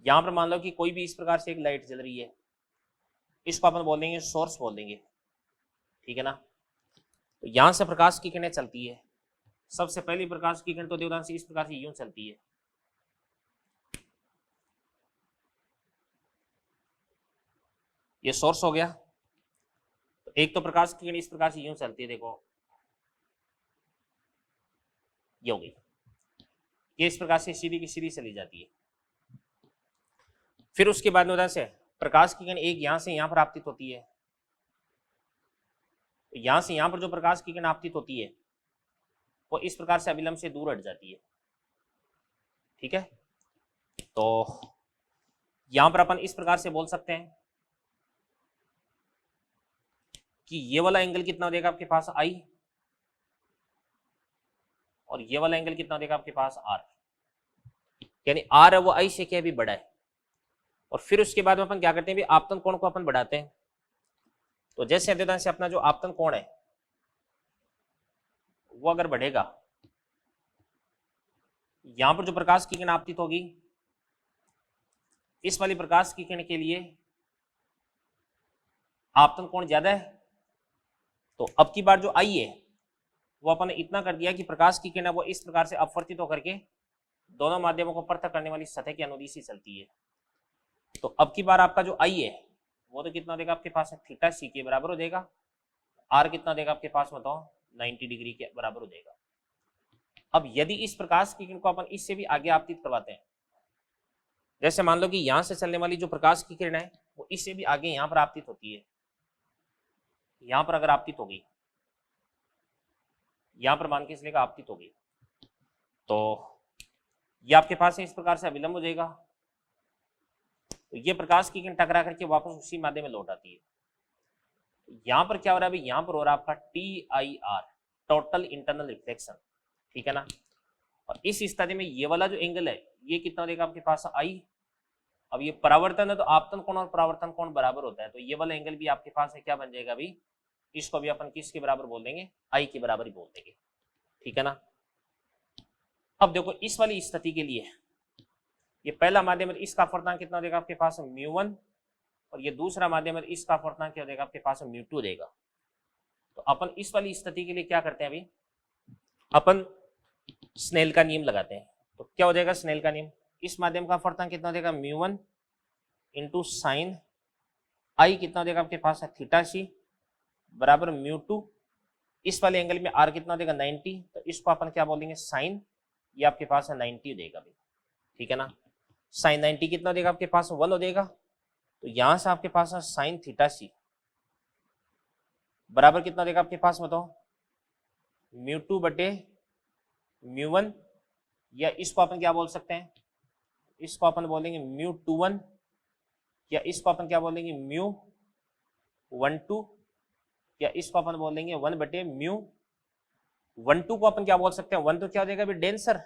यहां पर मान लो कि कोई भी इस प्रकार से एक लाइट जल रही है, इसको अपन बोल देंगे सोर्स बोल देंगे। ठीक है ना, तो यहां से प्रकाश की किरणें चलती है। सबसे पहली प्रकाश की किरण तो देवदान से इस प्रकार से यूं चलती है, ये सोर्स हो गया। तो एक तो प्रकाश की किरण इस प्रकार से यूं चलती है, देखो ये हो गई, ये इस प्रकार से सीधी की सीधी चली जाती है। फिर उसके बाद में उधर से प्रकाश की किरण एक यहां से यहां पर आपतित होती है, तो यहां से यहां पर जो प्रकाश की किरण आपतित होती है वो इस प्रकार से अविलंब से दूर हट जाती है। ठीक है, तो यहां पर अपन इस प्रकार से बोल सकते हैं कि ये वाला एंगल कितना देगा आपके पास I, और ये वाला एंगल कितना देगा आपके पास R, यानी R है वो I से क्या भी बड़ा है। और फिर उसके बाद में अपन क्या करते हैं, आपतन कोण को अपन बढ़ाते हैं। तो जैसे अंततः से अपना जो आपतन कोण है वो अगर बढ़ेगा, यहां पर जो प्रकाश की किरण आपतित होगी इस वाली प्रकाश की किरण के लिए आपतन कोण ज्यादा है, तो अब की बार जो I है वो अपन ने इतना कर दिया कि प्रकाश की किरण वो इस प्रकार से अपवर्तित होकर के दोनों माध्यमों को पृथक करने वाली सतह के अनुदिश ही चलती है। तो अब की बार आपका जो I है वो तो कितना देगा आपके पास, थीटा सी के बराबर हो जाएगा। R कितना देगा आपके पास बताओ, 90 डिग्री के बराबर हो जाएगा। अब यदि इस प्रकाश की किरण को अपन इससे भी आगे आपतित करवाते हैं, जैसे मान लो कि यहां से चलने वाली जो प्रकाश की किरण है वो इससे भी आगे यहां पर आपतित होती है, यहां पर अगर आपतित होगी, यहां पर मान के इसलिए आपतित होगी, तो ये आपके पास इस प्रकार से अविलंब हो जाएगा। तो ये प्रकाश की किरण टकरा करके वापस उसी माध्यम में लौट आती है। तो यहां पर क्या हो रहा है, यहां पर हो रहा है आपका TIR, टोटल इंटरनल रिफ्लेक्शन। ठीक है ना, और इस स्थिति में ये वाला जो एंगल है ये कितना देगा आपके पास I। अब ये परावर्तन है तो आपतन कोण और परावर्तन कोण बराबर होता है, तो ये वाला एंगल भी आपके पास है क्या बन जाएगा अभी, इसको भी अपन किसके बराबर बोल देंगे, I के बराबर ही बोल देंगे। ठीक है ना, अब देखो इस वाली स्थिति के लिए ये पहला माध्यम इसका अपवर्तनांक कितना देगा आपके पास, μ1, और ये दूसरा माध्यम इसका अपवर्तनांक क्या देगा आपके पास, μ2 देगा। तो अपन इस वाली स्थिति के लिए क्या करते हैं, अभी अपन स्नेल का नियम लगाते हैं। तो क्या हो जाएगा स्नेल का नियम, इस माध्यम का अपवर्तनांक कितना देगा, μ1 इंटू साइन I कितना देगा आपके पास है, थीटा सी बराबर μ2, इस वाले एंगल में R कितना देगा 90, तो इसको अपन क्या बोलेंगे साइन, ये आपके पास है 90 देगा भी। ठीक है ना, साइन 90 कितना देगा आपके पास 1 हो देगा। तो यहां से आपके पास है साइन थीटा सी बराबर कितना देगा आपके पास बताओ, μ2 बटे μ1, या इसको अपन क्या बोल सकते हैं, इसको अपन बोलेंगे μ21, या इसको अपन क्या बोलेंगे μ12, या इसको अपन बोलेंगे 1 बटे μ12 को अपन क्या बोल सकते हैं, 1 तो क्या हो जाएगा अभी डेंसर,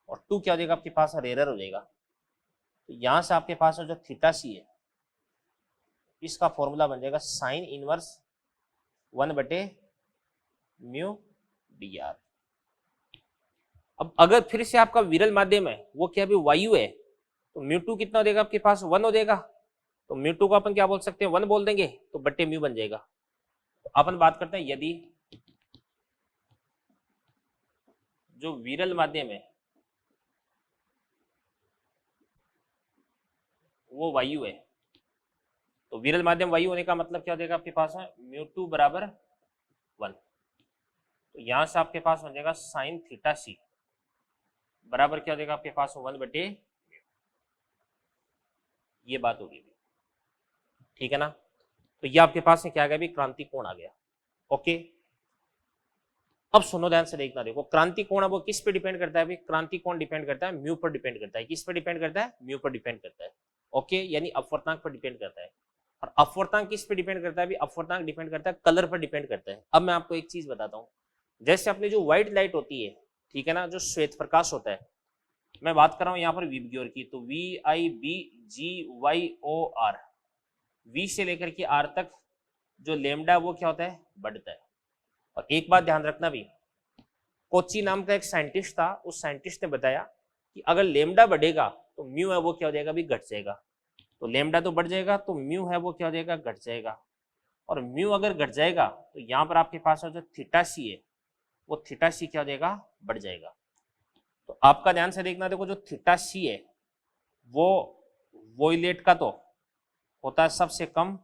और 2 क्या हो जाएगा आपके पास रेयर हो जाएगा। तो यहां से आपके पास जो थीटा सी है इसका फॉर्मूला बन जाएगा साइन इनवर्स 1 बटे μ/dr। अब अगर फिर से आपका विरल माध्यम है वो क्या भी वायु है, तो μ2 कितना हो जाएगा आपके पास 1 हो जाएगा। तो μ2 को अपन क्या बोल सकते हैं 1 बोल देंगे, तो बट्टे म्यू बन जाएगा। तो अपन बात करते हैं यदि जो विरल माध्यम है वो वायु है, तो विरल माध्यम वायु होने का मतलब क्या हो जाएगा आपके पास है μ2 बराबर 1। तो यहां से आपके पास हो जाएगा साइन थीटा सी बराबर क्या हो जाएगा आपके पास 1 बटे, ये बात होगी। ठीक है ना, तो ये आपके पास में क्या आ गया, क्रांति कोण आ गया। ओके, अब सुनो ध्यान से देखना, देखो क्रांति कोण वो किस पे डिपेंड करता है, क्रांति कोण डिपेंड करता है म्यू पर डिपेंड करता है। किस पे डिपेंड करता है, म्यू पर डिपेंड करता है। ओके, यानी अपवर्तनांक पर डिपेंड करता है। और अपवर्तांक किस पे डिपेंड करता है? अभी अपवर्तांक डिपेंड करता है कलर पर डिपेंड करता है। अब मैं आपको एक चीज बताता हूँ, जैसे अपनी जो व्हाइट लाइट होती है, ठीक है ना, जो श्वेत प्रकाश होता है, मैं बात कर रहा हूँ यहाँ पर विबग्योर की, तो VIBGYOR, वी से लेकर के आर तक जो लेमडा वो क्या होता है? बढ़ता है। और एक बात ध्यान रखना भी, कोची नाम का एक साइंटिस्ट था, उस साइंटिस्ट ने बताया कि अगर लेमडा बढ़ेगा तो म्यू है वो क्या हो जाएगा? भी घट जाएगा। तो लेमडा तो बढ़ जाएगा, तो म्यू है वो क्या हो जाएगा? घट जाएगा। और म्यू अगर घट जाएगा तो यहाँ पर आपके पास जो थीटा सी है वो थीटा सी क्या हो जाएगा? बढ़ जाएगा। तो आपका ध्यान से देखना, देखो जो थीटा सी है वो वोइलेट का तो होता है सबसे कम,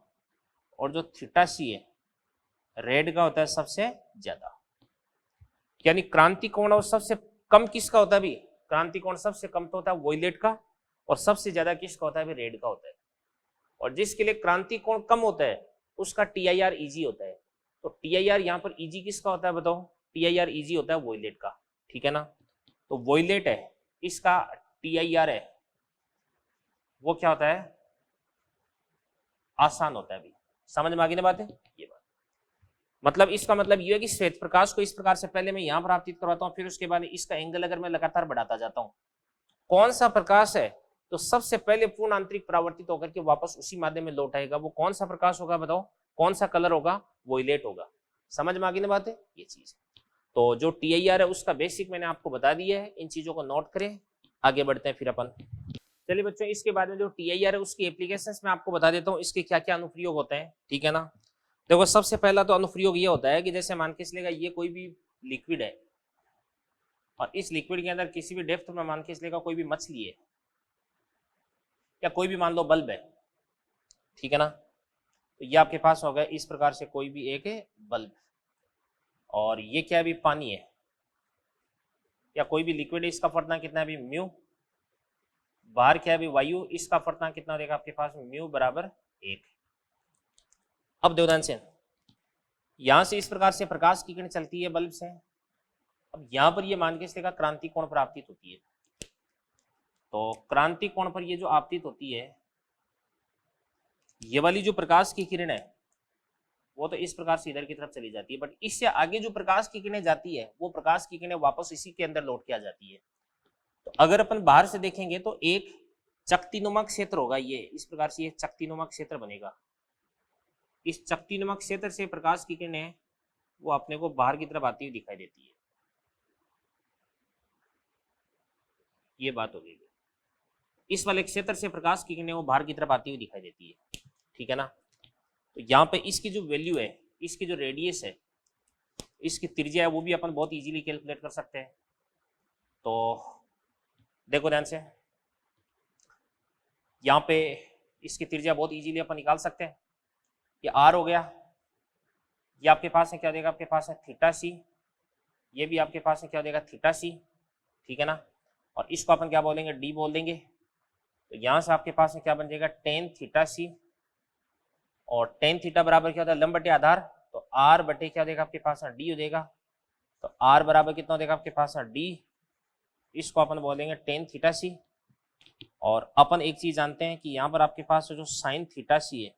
और जो थीटा सी है रेड का होता है सबसे ज्यादा। यानी क्रांति कोण और सबसे कम किसका होता है? भी क्रांति कोण सबसे कम तो होता है वोइलेट का, और सबसे ज्यादा किसका होता है? भी रेड का होता है। और जिसके लिए क्रांति कोण कम होता है उसका TIR ईजी होता है। तो TIR यहाँ पर ईजी किसका होता है बताओ? TIR ईजी होता है वोइलेट का, ठीक है ना। तो वोइलेट है, इसका TIR है वो क्या होता है? आसान होता है। अभी समझ में आ गई ना बात है? ये बात मतलब इसका मतलब ये है कि श्वेत प्रकाश को इस प्रकार से पहले मैं यहाँ पर आपतित करवाता हूँ, फिर उसके बाद इसका एंगल अगर मैं लगातार बढ़ाता जाता हूँ, कौन सा प्रकाश है तो सबसे पहले पूर्ण आंतरिक परावर्तित होकर के वापस उसी माध्यम में लौट आएगा, वो कौन सा प्रकाश होगा बताओ? कौन सा कलर होगा? वोइलेट होगा। समझ में आ गई ना बात है? ये चीज। तो जो TIR है उसका बेसिक मैंने आपको बता दिया है, इन चीजों को नोट करें, आगे बढ़ते हैं फिर अपन। चलिए बच्चों, इसके बाद में जो TIR है उसकी एप्लीकेशंस मैं आपको बता देता हूँ, इसके क्या क्या अनुप्रयोग होते हैं, ठीक है ना। देखो सबसे पहला तो अनुप्रयोग ये होता है कि जैसे मान के चलेगा ये कोई भी लिक्विड है, और इस लिक्विड के अंदर किसी भी डेप्थ में मान के चलेगा कोई भी मछली है, या कोई भी मान लो बल्ब है, ठीक है ना। तो ये आपके पास हो गया इस प्रकार से कोई भी एक बल्ब, और ये क्या है? भी पानी है, या कोई भी लिक्विड है, इसका फटना कितना है? भी म्यू। बाहर क्या है? भी वायु, इसका फटना कितना देगा आपके पास? म्यू बराबर 1। अब ध्यान से, यहां से इस प्रकार से प्रकाश की किरण चलती है बल्ब से। अब यहां पर ये मान के चलेगा क्रांति कोण पर आपतित होती है। तो क्रांति कोण पर ये जो आपतित होती है, ये वाली जो प्रकाश की किरण है वो तो इस प्रकार से इधर की तरफ चली जाती है, बट इससे आगे जो प्रकाश की किरणें जाती है वो प्रकाश की किरणें वापस इसी के अंदर लौट के आ जाती है। तो अगर अपन बाहर से देखेंगे तो एक चकतीनुमा क्षेत्र होगा, ये इस प्रकार से ये चकतीनुमा क्षेत्र बनेगा। इस चकतीनुमा क्षेत्र से प्रकाश की किरणें वो अपने को बाहर की तरफ आती हुई दिखाई देती है। ये बात हो गई। इस वाले क्षेत्र से प्रकाश की किरणें वो बाहर की तरफ आती हुई दिखाई देती है, ठीक है ना। तो यहाँ पे इसकी जो वैल्यू है, इसकी जो रेडियस है, इसकी त्रिज्या है, वो भी अपन बहुत इजीली कैलकुलेट कर सकते हैं। तो देखो ध्यान से, यहाँ पे इसकी त्रिज्या बहुत इजीली अपन निकाल सकते हैं। ये R हो गया, ये आपके पास है क्या देगा? आपके पास है थीटा सी, ये भी आपके पास है क्या देगा? थीटा सी, ठीक है ना। और इसको अपन क्या बोलेंगे? D बोल देंगे। तो यहाँ से आपके पास है क्या बन जाएगा? टेन थीटा सी, और टेन थीटा बराबर क्या होता है? लंब बटे आधार, तो R बटे क्या देगा आपके पास? D हो जाएगा। तो R बराबर कितना देगा आपके पास? D, इसको अपन बोलेंगे टेन थीटा सी। और अपन एक चीज जानते हैं कि यहाँ पर आपके पास जो साइन थीटा सी है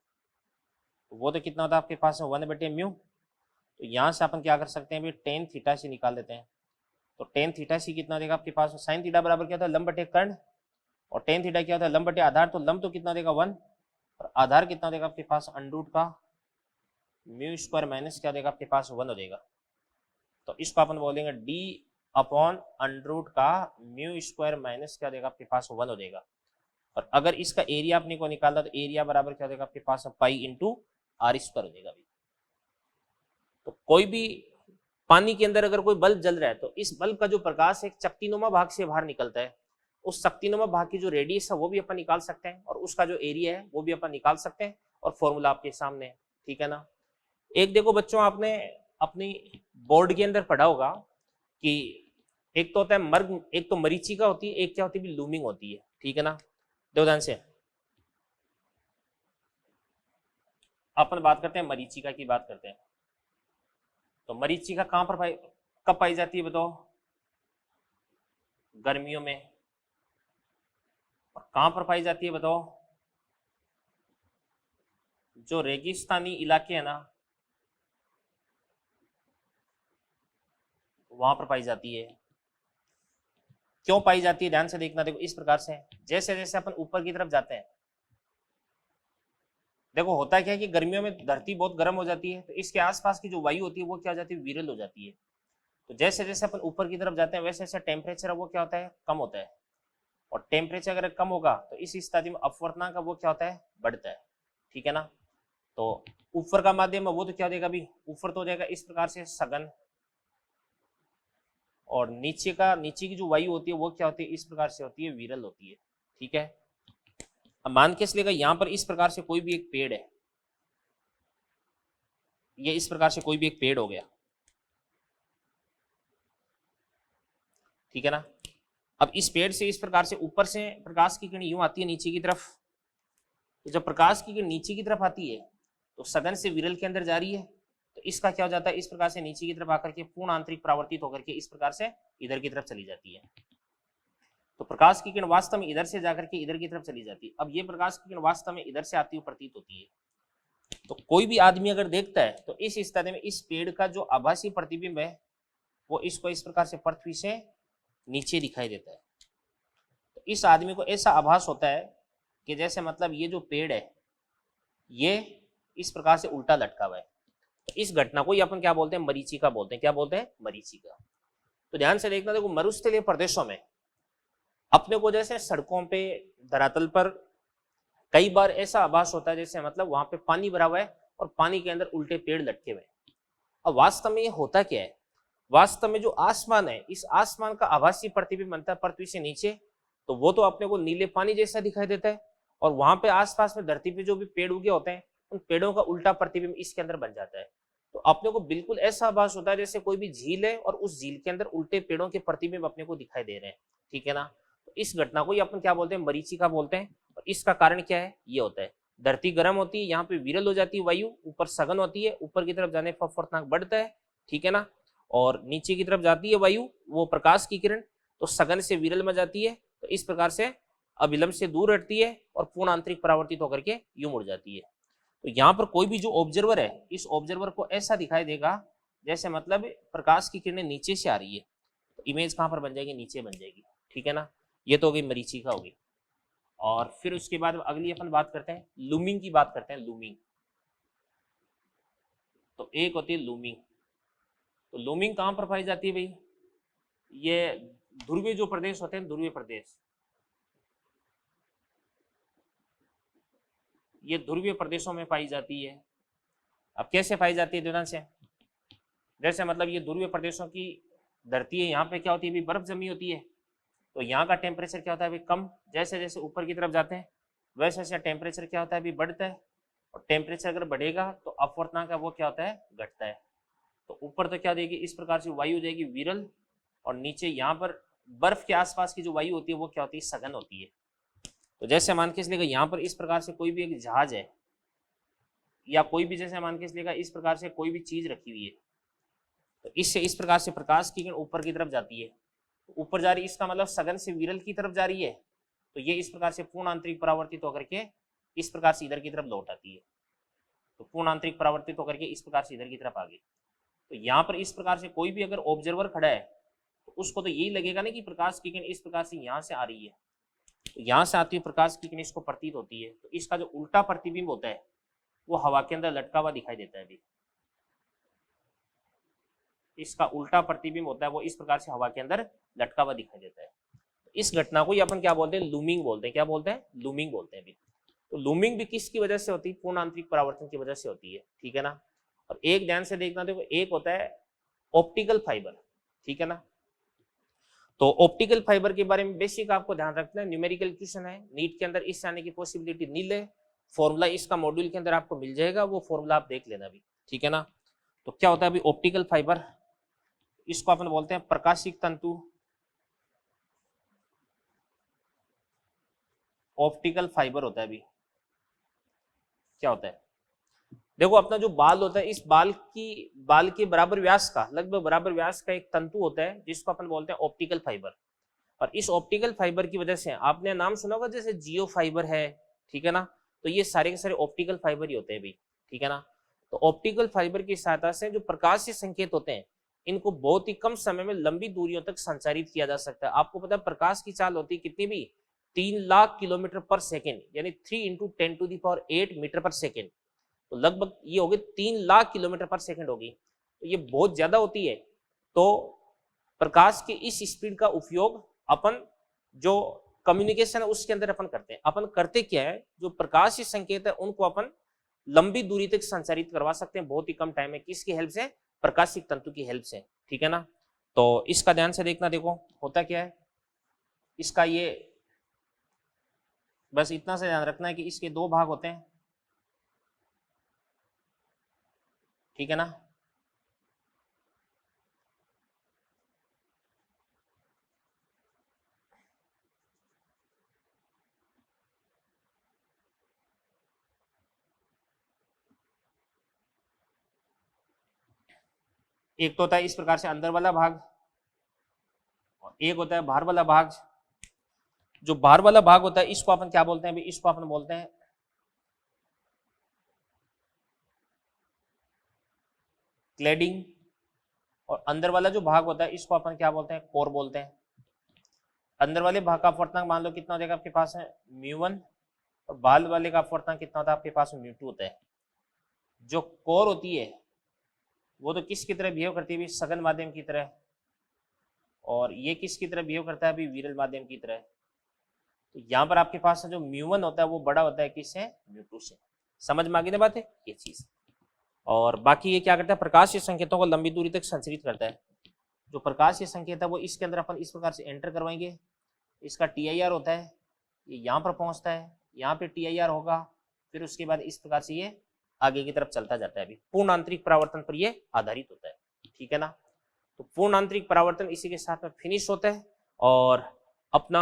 वो तो कितना होता है आपके पास? 1/म्यू। तो यहाँ से अपन क्या कर सकते हैं? भी टेन थीटा सी निकाल देते हैं। तो टेन थीटा सी कितना देगा आपके पास? साइन थीटा बराबर क्या होता है? लंब बटे कर्ण, और टेन थीटा क्या होता है? लंब बटे आधार। तो लंब तो कितना देगा? 1, और आधार कितना देगा आपके पास? अंडरूट का म्यू स्क्वायर माइनस क्या देगा आपके पास? 1 हो जाएगा। तो इसको अपन बोलेंगे D अपॉन अंडरूट का म्यू स्क्वायर माइनस क्या देगा आपके पास? 1 हो जाएगा। और अगर इसका एरिया अपने को निकालना तो एरिया बराबर क्या देगा आपके पास? पाई इंटू R स्क्वायर हो जाएगा। तो कोई भी पानी के अंदर अगर कोई बल्ब जल रहा है तो इस बल्ब का जो प्रकाश एक चकतीनुमा भाग से बाहर निकलता है, उस चकतीनुमा भाग की जो रेडियस है वो भी अपन निकाल सकते हैं, और उसका जो एरिया है वो भी अपन निकाल सकते हैं, और फॉर्मूला आपके सामने है, ठीक है ना। एक देखो बच्चों, आपने अपनी बोर्ड के अंदर पढ़ा होगा कि एक तो होता है मर्ग, एक तो मरीचिका होती है, एक क्या होती है? लूमिंग होती है, ठीक है ना। देखो ध्यान से, अपन बात करते हैं मरीचिका की बात करते हैं। तो मरीचिका कहां पर कब पाई जाती है बताओ? गर्मियों में। और कहां पर पाई जाती है बताओ? जो रेगिस्तानी इलाके हैं ना वहां पर पाई जाती है। क्यों पाई जाती है ध्यान से देखना, देखो इस प्रकार से जैसे जैसे अपन ऊपर की तरफ जाते हैं, देखो होता क्या है कि गर्मियों में धरती बहुत गर्म हो जाती है, तो इसके आसपास की जो वायु होती है वो क्या हो जाती है, विरल हो जाती है। तो जैसे जैसे अपन ऊपर की तरफ जाते हैं वैसे वैसे टेम्परेचर वो क्या होता है, कम होता है। और टेम्परेचर अगर कम होगा तो इस स्थिति में अपवर्तनांक वो क्या होता है, बढ़ता है। ठीक है ना। तो ऊपर का माध्यम है वो तो क्या हो जाएगा अभी, ऊपर तो हो जाएगा इस प्रकार से सघन, और नीचे की जो वायु होती है वो क्या होती है, इस प्रकार से होती है, विरल होती है। ठीक है। अब मान के चलिएगा यहाँ पर इस प्रकार से कोई भी एक पेड़ है, ये इस प्रकार से कोई भी एक पेड़ हो गया। ठीक है ना। अब इस पेड़ से इस प्रकार से ऊपर से प्रकाश की किरण यूं आती है नीचे की तरफ, तो जब प्रकाश की किरण नीचे की तरफ आती है तो सघन से विरल के अंदर जा रही है, तो इसका क्या हो जाता है, इस प्रकार से नीचे की तरफ आकर के पूर्ण आंतरिक परावर्तित होकर के इस प्रकार से इधर की तरफ चली जाती है। तो प्रकाश की किरण वास्तव में इधर से जाकर के इधर की तरफ चली जाती है। अब ये प्रकाश की किरण वास्तव में इधर से आती हुई प्रतीत होती है। तो कोई भी आदमी अगर देखता है तो इस स्थिति में इस पेड़ का जो आभासी प्रतिबिंब है वो इसको इस प्रकार से पृथ्वी से नीचे दिखाई देता है। तो इस आदमी को ऐसा आभास होता है कि जैसे मतलब ये जो पेड़ है ये इस प्रकार से उल्टा लटका हुआ है। तो इस घटना को अपन क्या बोलते हैं, मरीचिका बोलते हैं। क्या बोलते हैं, मरीचिका। तो ध्यान से देखना, देखो मरुस्थलीय प्रदेशों में अपने को जैसे सड़कों पे, धरातल पर कई बार ऐसा आभास होता है जैसे मतलब वहां पे पानी भरा हुआ है और पानी के अंदर उल्टे पेड़ लटके हुए हैं। अब वास्तव में ये होता क्या है, वास्तव में जो आसमान है इस आसमान का आभासी प्रतिबिंब बनता है पृथ्वी से नीचे, तो वो तो अपने को नीले पानी जैसा दिखाई देता है, और वहां पे आसपास में धरती पे जो भी पेड़ उगे होते हैं उन पेड़ों का उल्टा प्रतिबिंब इसके अंदर बन जाता है। तो अपने को बिल्कुल ऐसा आभास होता है जैसे कोई भी झील है और उस झील के अंदर उल्टे पेड़ों के प्रतिबिंब अपने को दिखाई दे रहे हैं। ठीक है ना। तो इस घटना को अपन क्या बोलते हैं, मरीचिका बोलते हैं। और इसका कारण क्या है, ये होता है धरती गर्म होती है, यहाँ पे विरल हो जाती है वायु, ऊपर सघन होती है, ऊपर की तरफ जाने पर अपवर्तनांक बढ़ता है। ठीक है ना। और नीचे की तरफ जाती है वायु, वो प्रकाश की किरण, तो सघन से विरल में जाती है, तो इस प्रकार से अभिलंब से दूर हटती है और पूर्ण आंतरिक परावर्तित होकर के यूं मुड़ जाती है। तो यहाँ पर कोई भी जो ऑब्जर्वर है इस ऑब्जर्वर को ऐसा दिखाई देगा जैसे मतलब प्रकाश की किरणें नीचे से आ रही है। तो इमेज कहाँ पर बन जाएगी, नीचे बन जाएगी। ठीक है ना। ये तो हो गई मरीचिका होगी। और फिर उसके बाद अगली अपन बात करते हैं लूमिंग की, बात करते हैं लूमिंग। तो एक होती है लूमिंग। तो लूमिंग कहाँ पर पाई जाती है भाई, ये ध्रुवीय जो प्रदेश होते हैं, ध्रुवीय प्रदेश, ये ध्रुवीय प्रदेशों में पाई जाती है। अब कैसे पाई जाती है, ध्यान से, जैसे मतलब ये ध्रुवीय प्रदेशों की धरती है, यहाँ पे क्या होती है, बर्फ जमी होती है, तो यहाँ का टेम्परेचर क्या होता है अभी कम, जैसे जैसे ऊपर की तरफ जाते हैं वैसे वैसे टेम्परेचर क्या होता है अभी बढ़ता है, और टेम्परेचर अगर बढ़ेगा तो अपवर्तनांक का वो क्या होता है, घटता है। तो ऊपर तो क्या देगी, इस प्रकार से वायु जाएगी विरल, और नीचे यहाँ पर बर्फ के आसपास की जो वायु होती है वो क्या होती है, सघन होती है। तो जैसे मान के चलिएगा यहाँ पर इस प्रकार से कोई भी एक जहाज है, या कोई भी जैसे मान के चलिएगा इस प्रकार से कोई भी चीज रखी हुई है, तो इससे इस प्रकार से प्रकाश की किरण ऊपर की तरफ जाती है, तो ऊपर जा रही है, इसका मतलब सघन से विरल की तरफ जा रही है, तो ये इस प्रकार से पूर्ण आंतरिक परावर्तित होकर के इस प्रकार से इधर की तरफ लौट आती है। तो पूर्ण आंतरिक परावर्तित होकर के इस प्रकार से इधर की तरफ आ गई। तो यहाँ पर इस प्रकार से कोई भी अगर ऑब्जर्वर खड़ा है तो उसको तो यही लगेगा ना कि प्रकाश की किरण इस प्रकार से यहाँ से आ रही है, तो यहाँ से आती हुई प्रकाश की किरण इसको प्रतीत होती है, तो इसका जो उल्टा प्रतिबिंब होता है वो हवा के अंदर लटका हुआ दिखाई देता है। अभी इसका उल्टा प्रतिबिंब होता है वो इस प्रकार से हवा के अंदर लटका हुआ दिखाई देता है। इस घटना को अपन क्या बोलते हैं, लूमिंग बोलते हैं। क्या बोलते हैं, लूमिंग बोलते हैं। अभी तो लूमिंग भी किसकी वजह से होती है, पूर्ण आंतरिक परावर्तन की वजह से होती है। ठीक है ना। और एक ध्यान से देखना, देखो एक होता है ऑप्टिकल फाइबर। ठीक है ना। तो ऑप्टिकल फाइबर के बारे में बेसिक आपको ध्यान रखना है, न्यूमेरिकल क्वेश्चन है नीट के अंदर, इससे आने की पॉसिबिलिटी नील है। फॉर्मूला इसका मॉड्यूल के अंदर आपको मिल जाएगा, वो फॉर्मूला आप देख लेना अभी। ठीक है ना। तो क्या होता है अभी ऑप्टिकल फाइबर, इसको अपन बोलते हैं प्रकाशिक तंतु, ऑप्टिकल फाइबर होता है। अभी क्या होता है, देखो अपना जो बाल होता है, इस बाल के बराबर व्यास का, लगभग बराबर व्यास का एक तंतु होता है जिसको अपन बोलते हैं ऑप्टिकल फाइबर। और इस ऑप्टिकल फाइबर की वजह से आपने नाम सुना होगा जैसे जियो फाइबर है, ठीक है ना, तो ये सारे के सारे ऑप्टिकल फाइबर ही होते हैं भाई, ठीक है ना। तो ऑप्टिकल फाइबर की सहायता से जो प्रकाशीय संकेत होते हैं इनको बहुत ही कम समय में लंबी दूरियों तक संचारित किया जा सकता है। आपको पता है प्रकाश की चाल होती है कितनी भी, 3 लाख किलोमीटर पर सेकेंड, यानी 3 × 10⁸ मीटर पर सेकेंड। तो लगभग ये होगी 3 लाख किलोमीटर पर सेकेंड होगी, तो ये बहुत ज्यादा होती है। तो प्रकाश की इस स्पीड का उपयोग अपन जो कम्युनिकेशन है उसके अंदर अपन करते हैं। अपन करते क्या है, जो प्रकाश संकेत है उनको अपन लंबी दूरी तक संचारित करवा सकते हैं बहुत ही कम टाइम में, किसकी हेल्प से, प्रकाशिक तंतु की हेल्प से, ठीक है ना। तो इसका ध्यान से देखना, देखो होता क्या है इसका, ये बस इतना से ध्यान रखना है कि इसके 2 भाग होते हैं, ठीक है ना। एक तो होता है इस प्रकार से अंदर वाला भाग, और एक होता है बाहर वाला भाग। जो बाहर वाला भाग होता है इसको अपन क्या बोलते हैं, इसको अपन बोलते हैं क्लैडिंग, और अंदर वाला जो भाग होता है इसको अपन क्या बोलते हैं, कोर बोलते हैं। अंदर वाले भाग का अपवर्तनांक मान लो कितना हो जाएगा आपके पास है μ1, और बाहर वाले का अपवर्तनांक कितना होता है आपके पास μ2 होता है। जो कोर होती है वो तो किसकी तरह बिहेव करती है, सघन माध्यम की तरह, और ये किसकी तरह बिहेव करता है अभी, विरल माध्यम की तरह। तो यहाँ पर आपके पास जो μ1 होता है वो बड़ा होता है किससे, μ2 से। समझ में आ गई ना बात है ये चीज। और बाकी ये क्या करता है, प्रकाशीय संकेतों को लंबी दूरी तक संचारित करता है। जो प्रकाशीय संकेत है वो इसके अंदर अपन इस प्रकार से एंटर करवाएंगे, इसका TIR होता है, ये यहाँ पर पहुंचता है, यहाँ पे TIR होगा, फिर उसके बाद इस प्रकार से ये आगे की तरफ चलता जाता है। अभी पूर्ण आंतरिक परावर्तन पर ये आधारित होता है, ठीक है ना। तो पूर्ण आंतरिक परावर्तन इसी के साथ में फिनिश होता है, और अपना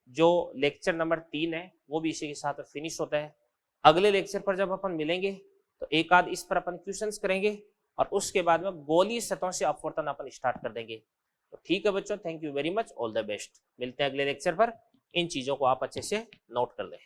जो लेक्चर नंबर 3 है वो भी इसी के साथ में फिनिश होता है। अगले लेक्चर पर जब अपन मिलेंगे तो एक आध इस पर अपन क्वेश्चंस करेंगे, और उसके बाद में गोलीय सतहों से अपवर्तन अपन स्टार्ट कर देंगे। तो ठीक है बच्चों, thank you very much, all the best. मिलते हैं अगले लेक्चर पर। इन चीजों को आप अच्छे से नोट कर लें।